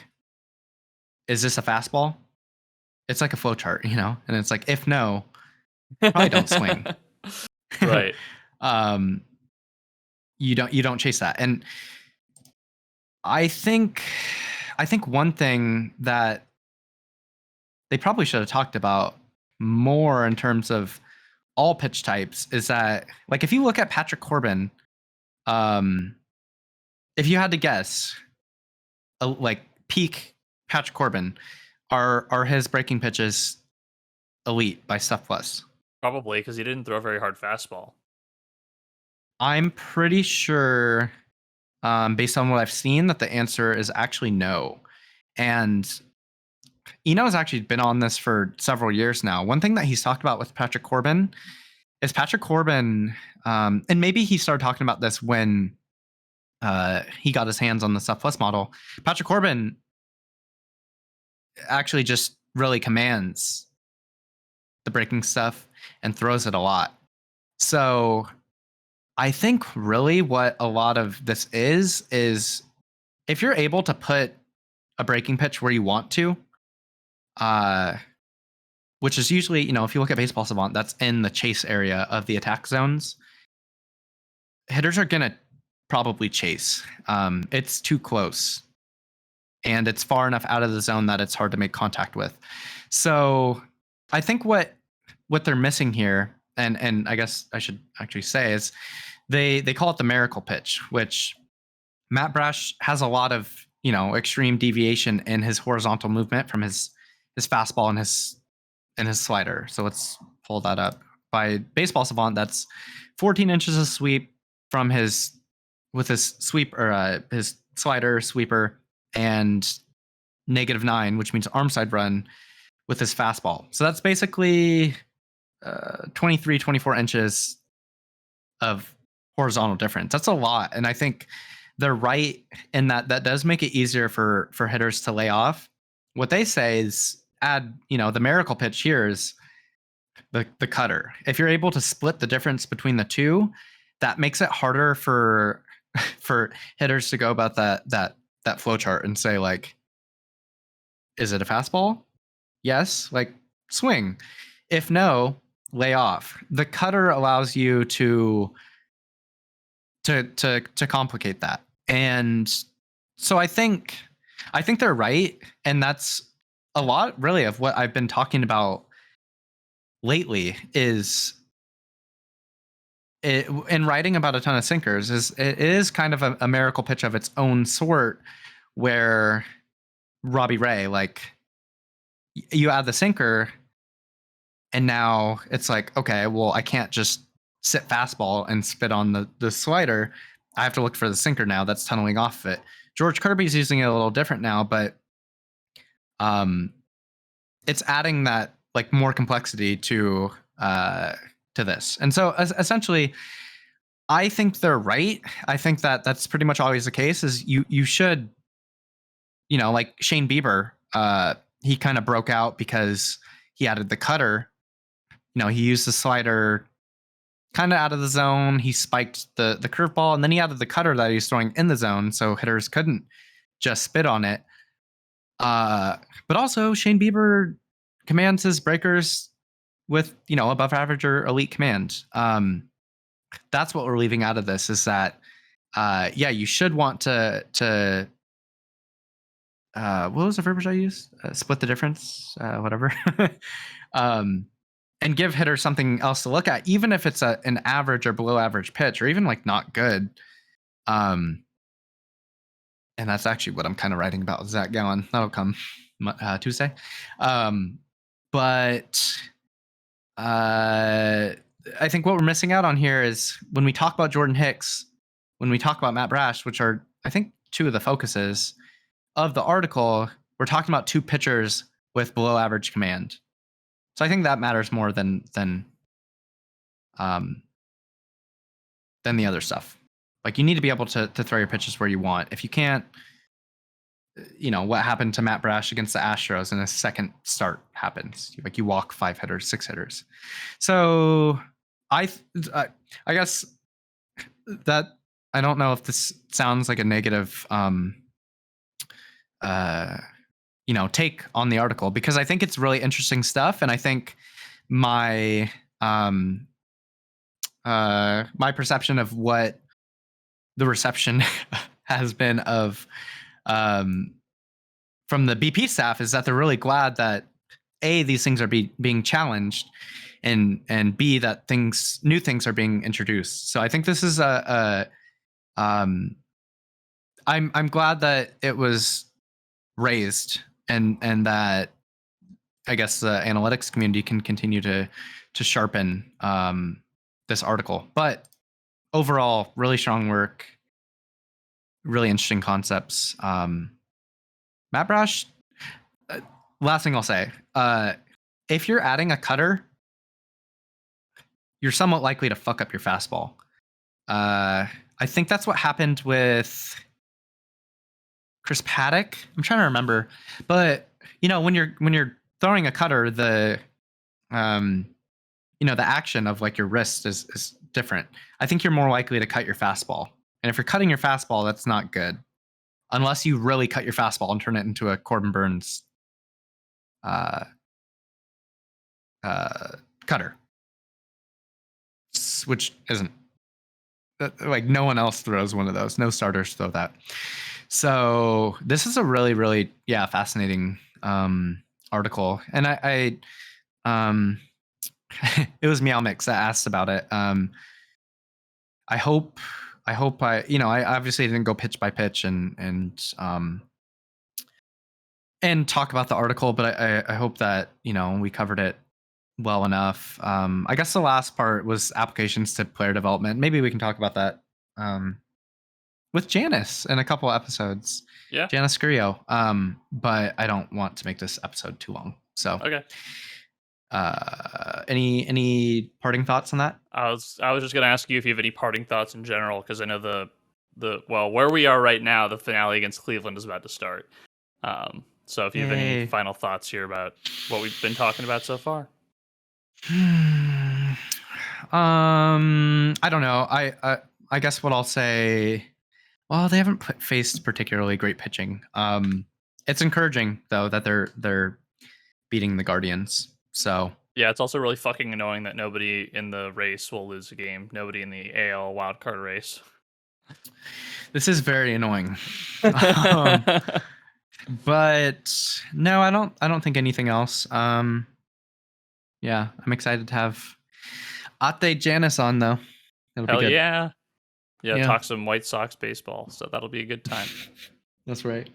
is this a fastball? It's like a flow chart, and it's like, if no, probably don't swing. Right. You don't chase that. And I think one thing that they probably should have talked about more in terms of all pitch types is that, like, if you look at Patrick Corbin, if you had to guess, like, peak Patrick Corbin, are his breaking pitches elite by Stuff Plus? Probably, because he didn't throw a very hard fastball. I'm pretty sure, based on what I've seen, that the answer is actually no. And Eno's actually been on this for several years now. One thing that he's talked about with Patrick Corbin is and maybe he started talking about this when he got his hands on the Stuff Plus model. Patrick Corbin actually just really commands the breaking stuff and throws it a lot. So I think really what a lot of this is if you're able to put a breaking pitch where you want to, which is usually, if you look at Baseball Savant, that's in the chase area of the attack zones. Hitters are going to probably chase. It's too close. And it's far enough out of the zone that it's hard to make contact with. So I think what they're missing here, and I guess I should actually say, is they call it the miracle pitch, which Matt Brash has a lot of, extreme deviation in his horizontal movement from his fastball and his slider. So let's pull that up. By Baseball Savant, that's 14 inches of sweep from his sweep, or his slider, sweeper, and -9, which means arm side run, with his fastball. So that's basically 23, 24 inches of horizontal difference. That's a lot. And I think they're right in that does make it easier for hitters to lay off. What they say is add, the miracle pitch here is the cutter. If you're able to split the difference between the two, that makes it harder for hitters to go about that flow chart and say, like, is it a fastball? Yes, like, swing. If no, lay off. The cutter allows you to complicate that. And so I think they're right, and that's a lot really of what I've been talking about lately is in writing about a ton of sinkers it is kind of a miracle pitch of its own sort, where Robbie Ray, like, you add the sinker and now it's like, okay, well, I can't just sit fastball and spit on the slider. I have to look for the sinker now that's tunneling off of it. George Kirby's using it a little different now, but it's adding that, like, more complexity to this. And so essentially, I think they're right. I think that's pretty much always the case, is you should, like Shane Bieber, he kind of broke out because he added the cutter. He used the slider kind of out of the zone. He spiked the curveball, and then he added the cutter that he was throwing in the zone, so hitters couldn't just spit on it. But also Shane Bieber commands his breakers with, above average or elite command. That's what we're leaving out of this, is that, you should want to what was the verbiage I used? Split the difference, whatever. And give hitters something else to look at, even if it's an average or below average pitch, or even like not good. And that's actually what I'm kind of writing about with Zach Gallen. That'll come Tuesday. But I think what we're missing out on here is when we talk about Jordan Hicks, when we talk about Matt Brash, which are, I think, two of the focuses of the article, we're talking about two pitchers with below average command. So I think that matters more than the other stuff. Like, you need to be able to throw your pitches where you want. If you can't, what happened to Matt Brash against the Astros in a second start happens. Like, you walk 5 hitters, 6 hitters. So I guess that, I don't know if this sounds like a negative take on the article, because I think it's really interesting stuff, and I think my my perception of what the reception has been of from the BP staff is that they're really glad that A, these things are being challenged, and B, that new things are being introduced. So I think this is I'm glad that it was raised, and that I guess the analytics community can continue to sharpen this article. But overall, really strong work, really interesting concepts. Matt Brash, last thing I'll say, if you're adding a cutter, you're somewhat likely to fuck up your fastball. I think that's what happened with Chris Paddock. I'm trying to remember, but when you're throwing a cutter, the the action of like your wrist is different. I think you're more likely to cut your fastball, and if you're cutting your fastball, that's not good, unless you really cut your fastball and turn it into a Corbin Burns cutter, which isn't, like, no one else throws one of those. No starters throw that. So this is a really, really, fascinating article. And I it was Meow Mix that asked about it. I hope I obviously didn't go pitch by pitch and talk about the article, but I hope that, we covered it well enough. I guess the last part was applications to player development. Maybe we can talk about that with Janice in a couple episodes. Yeah. Janice Scurio. But I don't want to make this episode too long. So okay. Any parting thoughts on that? I was just gonna ask you if you have any parting thoughts in general, because I know the where we are right now, the finale against Cleveland is about to start. So if you have any final thoughts here about what we've been talking about so far. I don't know. I guess what I'll say, well, they haven't faced particularly great pitching. It's encouraging though that they're beating the Guardians. So yeah, it's also really fucking annoying that nobody in the race will lose a game. Nobody in the AL wildcard race. This is very annoying. But no, I don't think anything else. Yeah, I'm excited to have Ate Janice on though. It'll Hell be good. Yeah, talk some White Sox baseball. So that'll be a good time. That's right.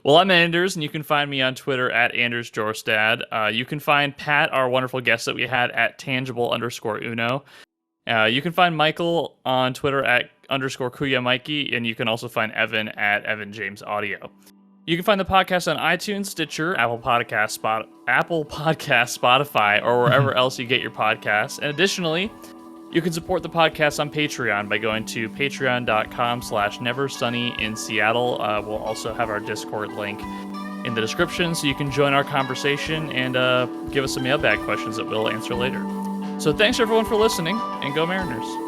Well, I'm Anders, and you can find me on Twitter at Anders Jorstad. You can find Pat, our wonderful guest that we had, at tangible_uno. You can find Michael on Twitter at _Kuya Mikey, and you can also find Evan at Evan James Audio. You can find the podcast on iTunes, Stitcher, Apple Podcasts, Spotify, or wherever else you get your podcasts. And additionally, you can support the podcast on Patreon by going to patreon.com/neversunnyinseattle. We'll also have our Discord link in the description, so you can join our conversation and give us some mailbag questions that we'll answer later. So thanks everyone for listening, and go Mariners.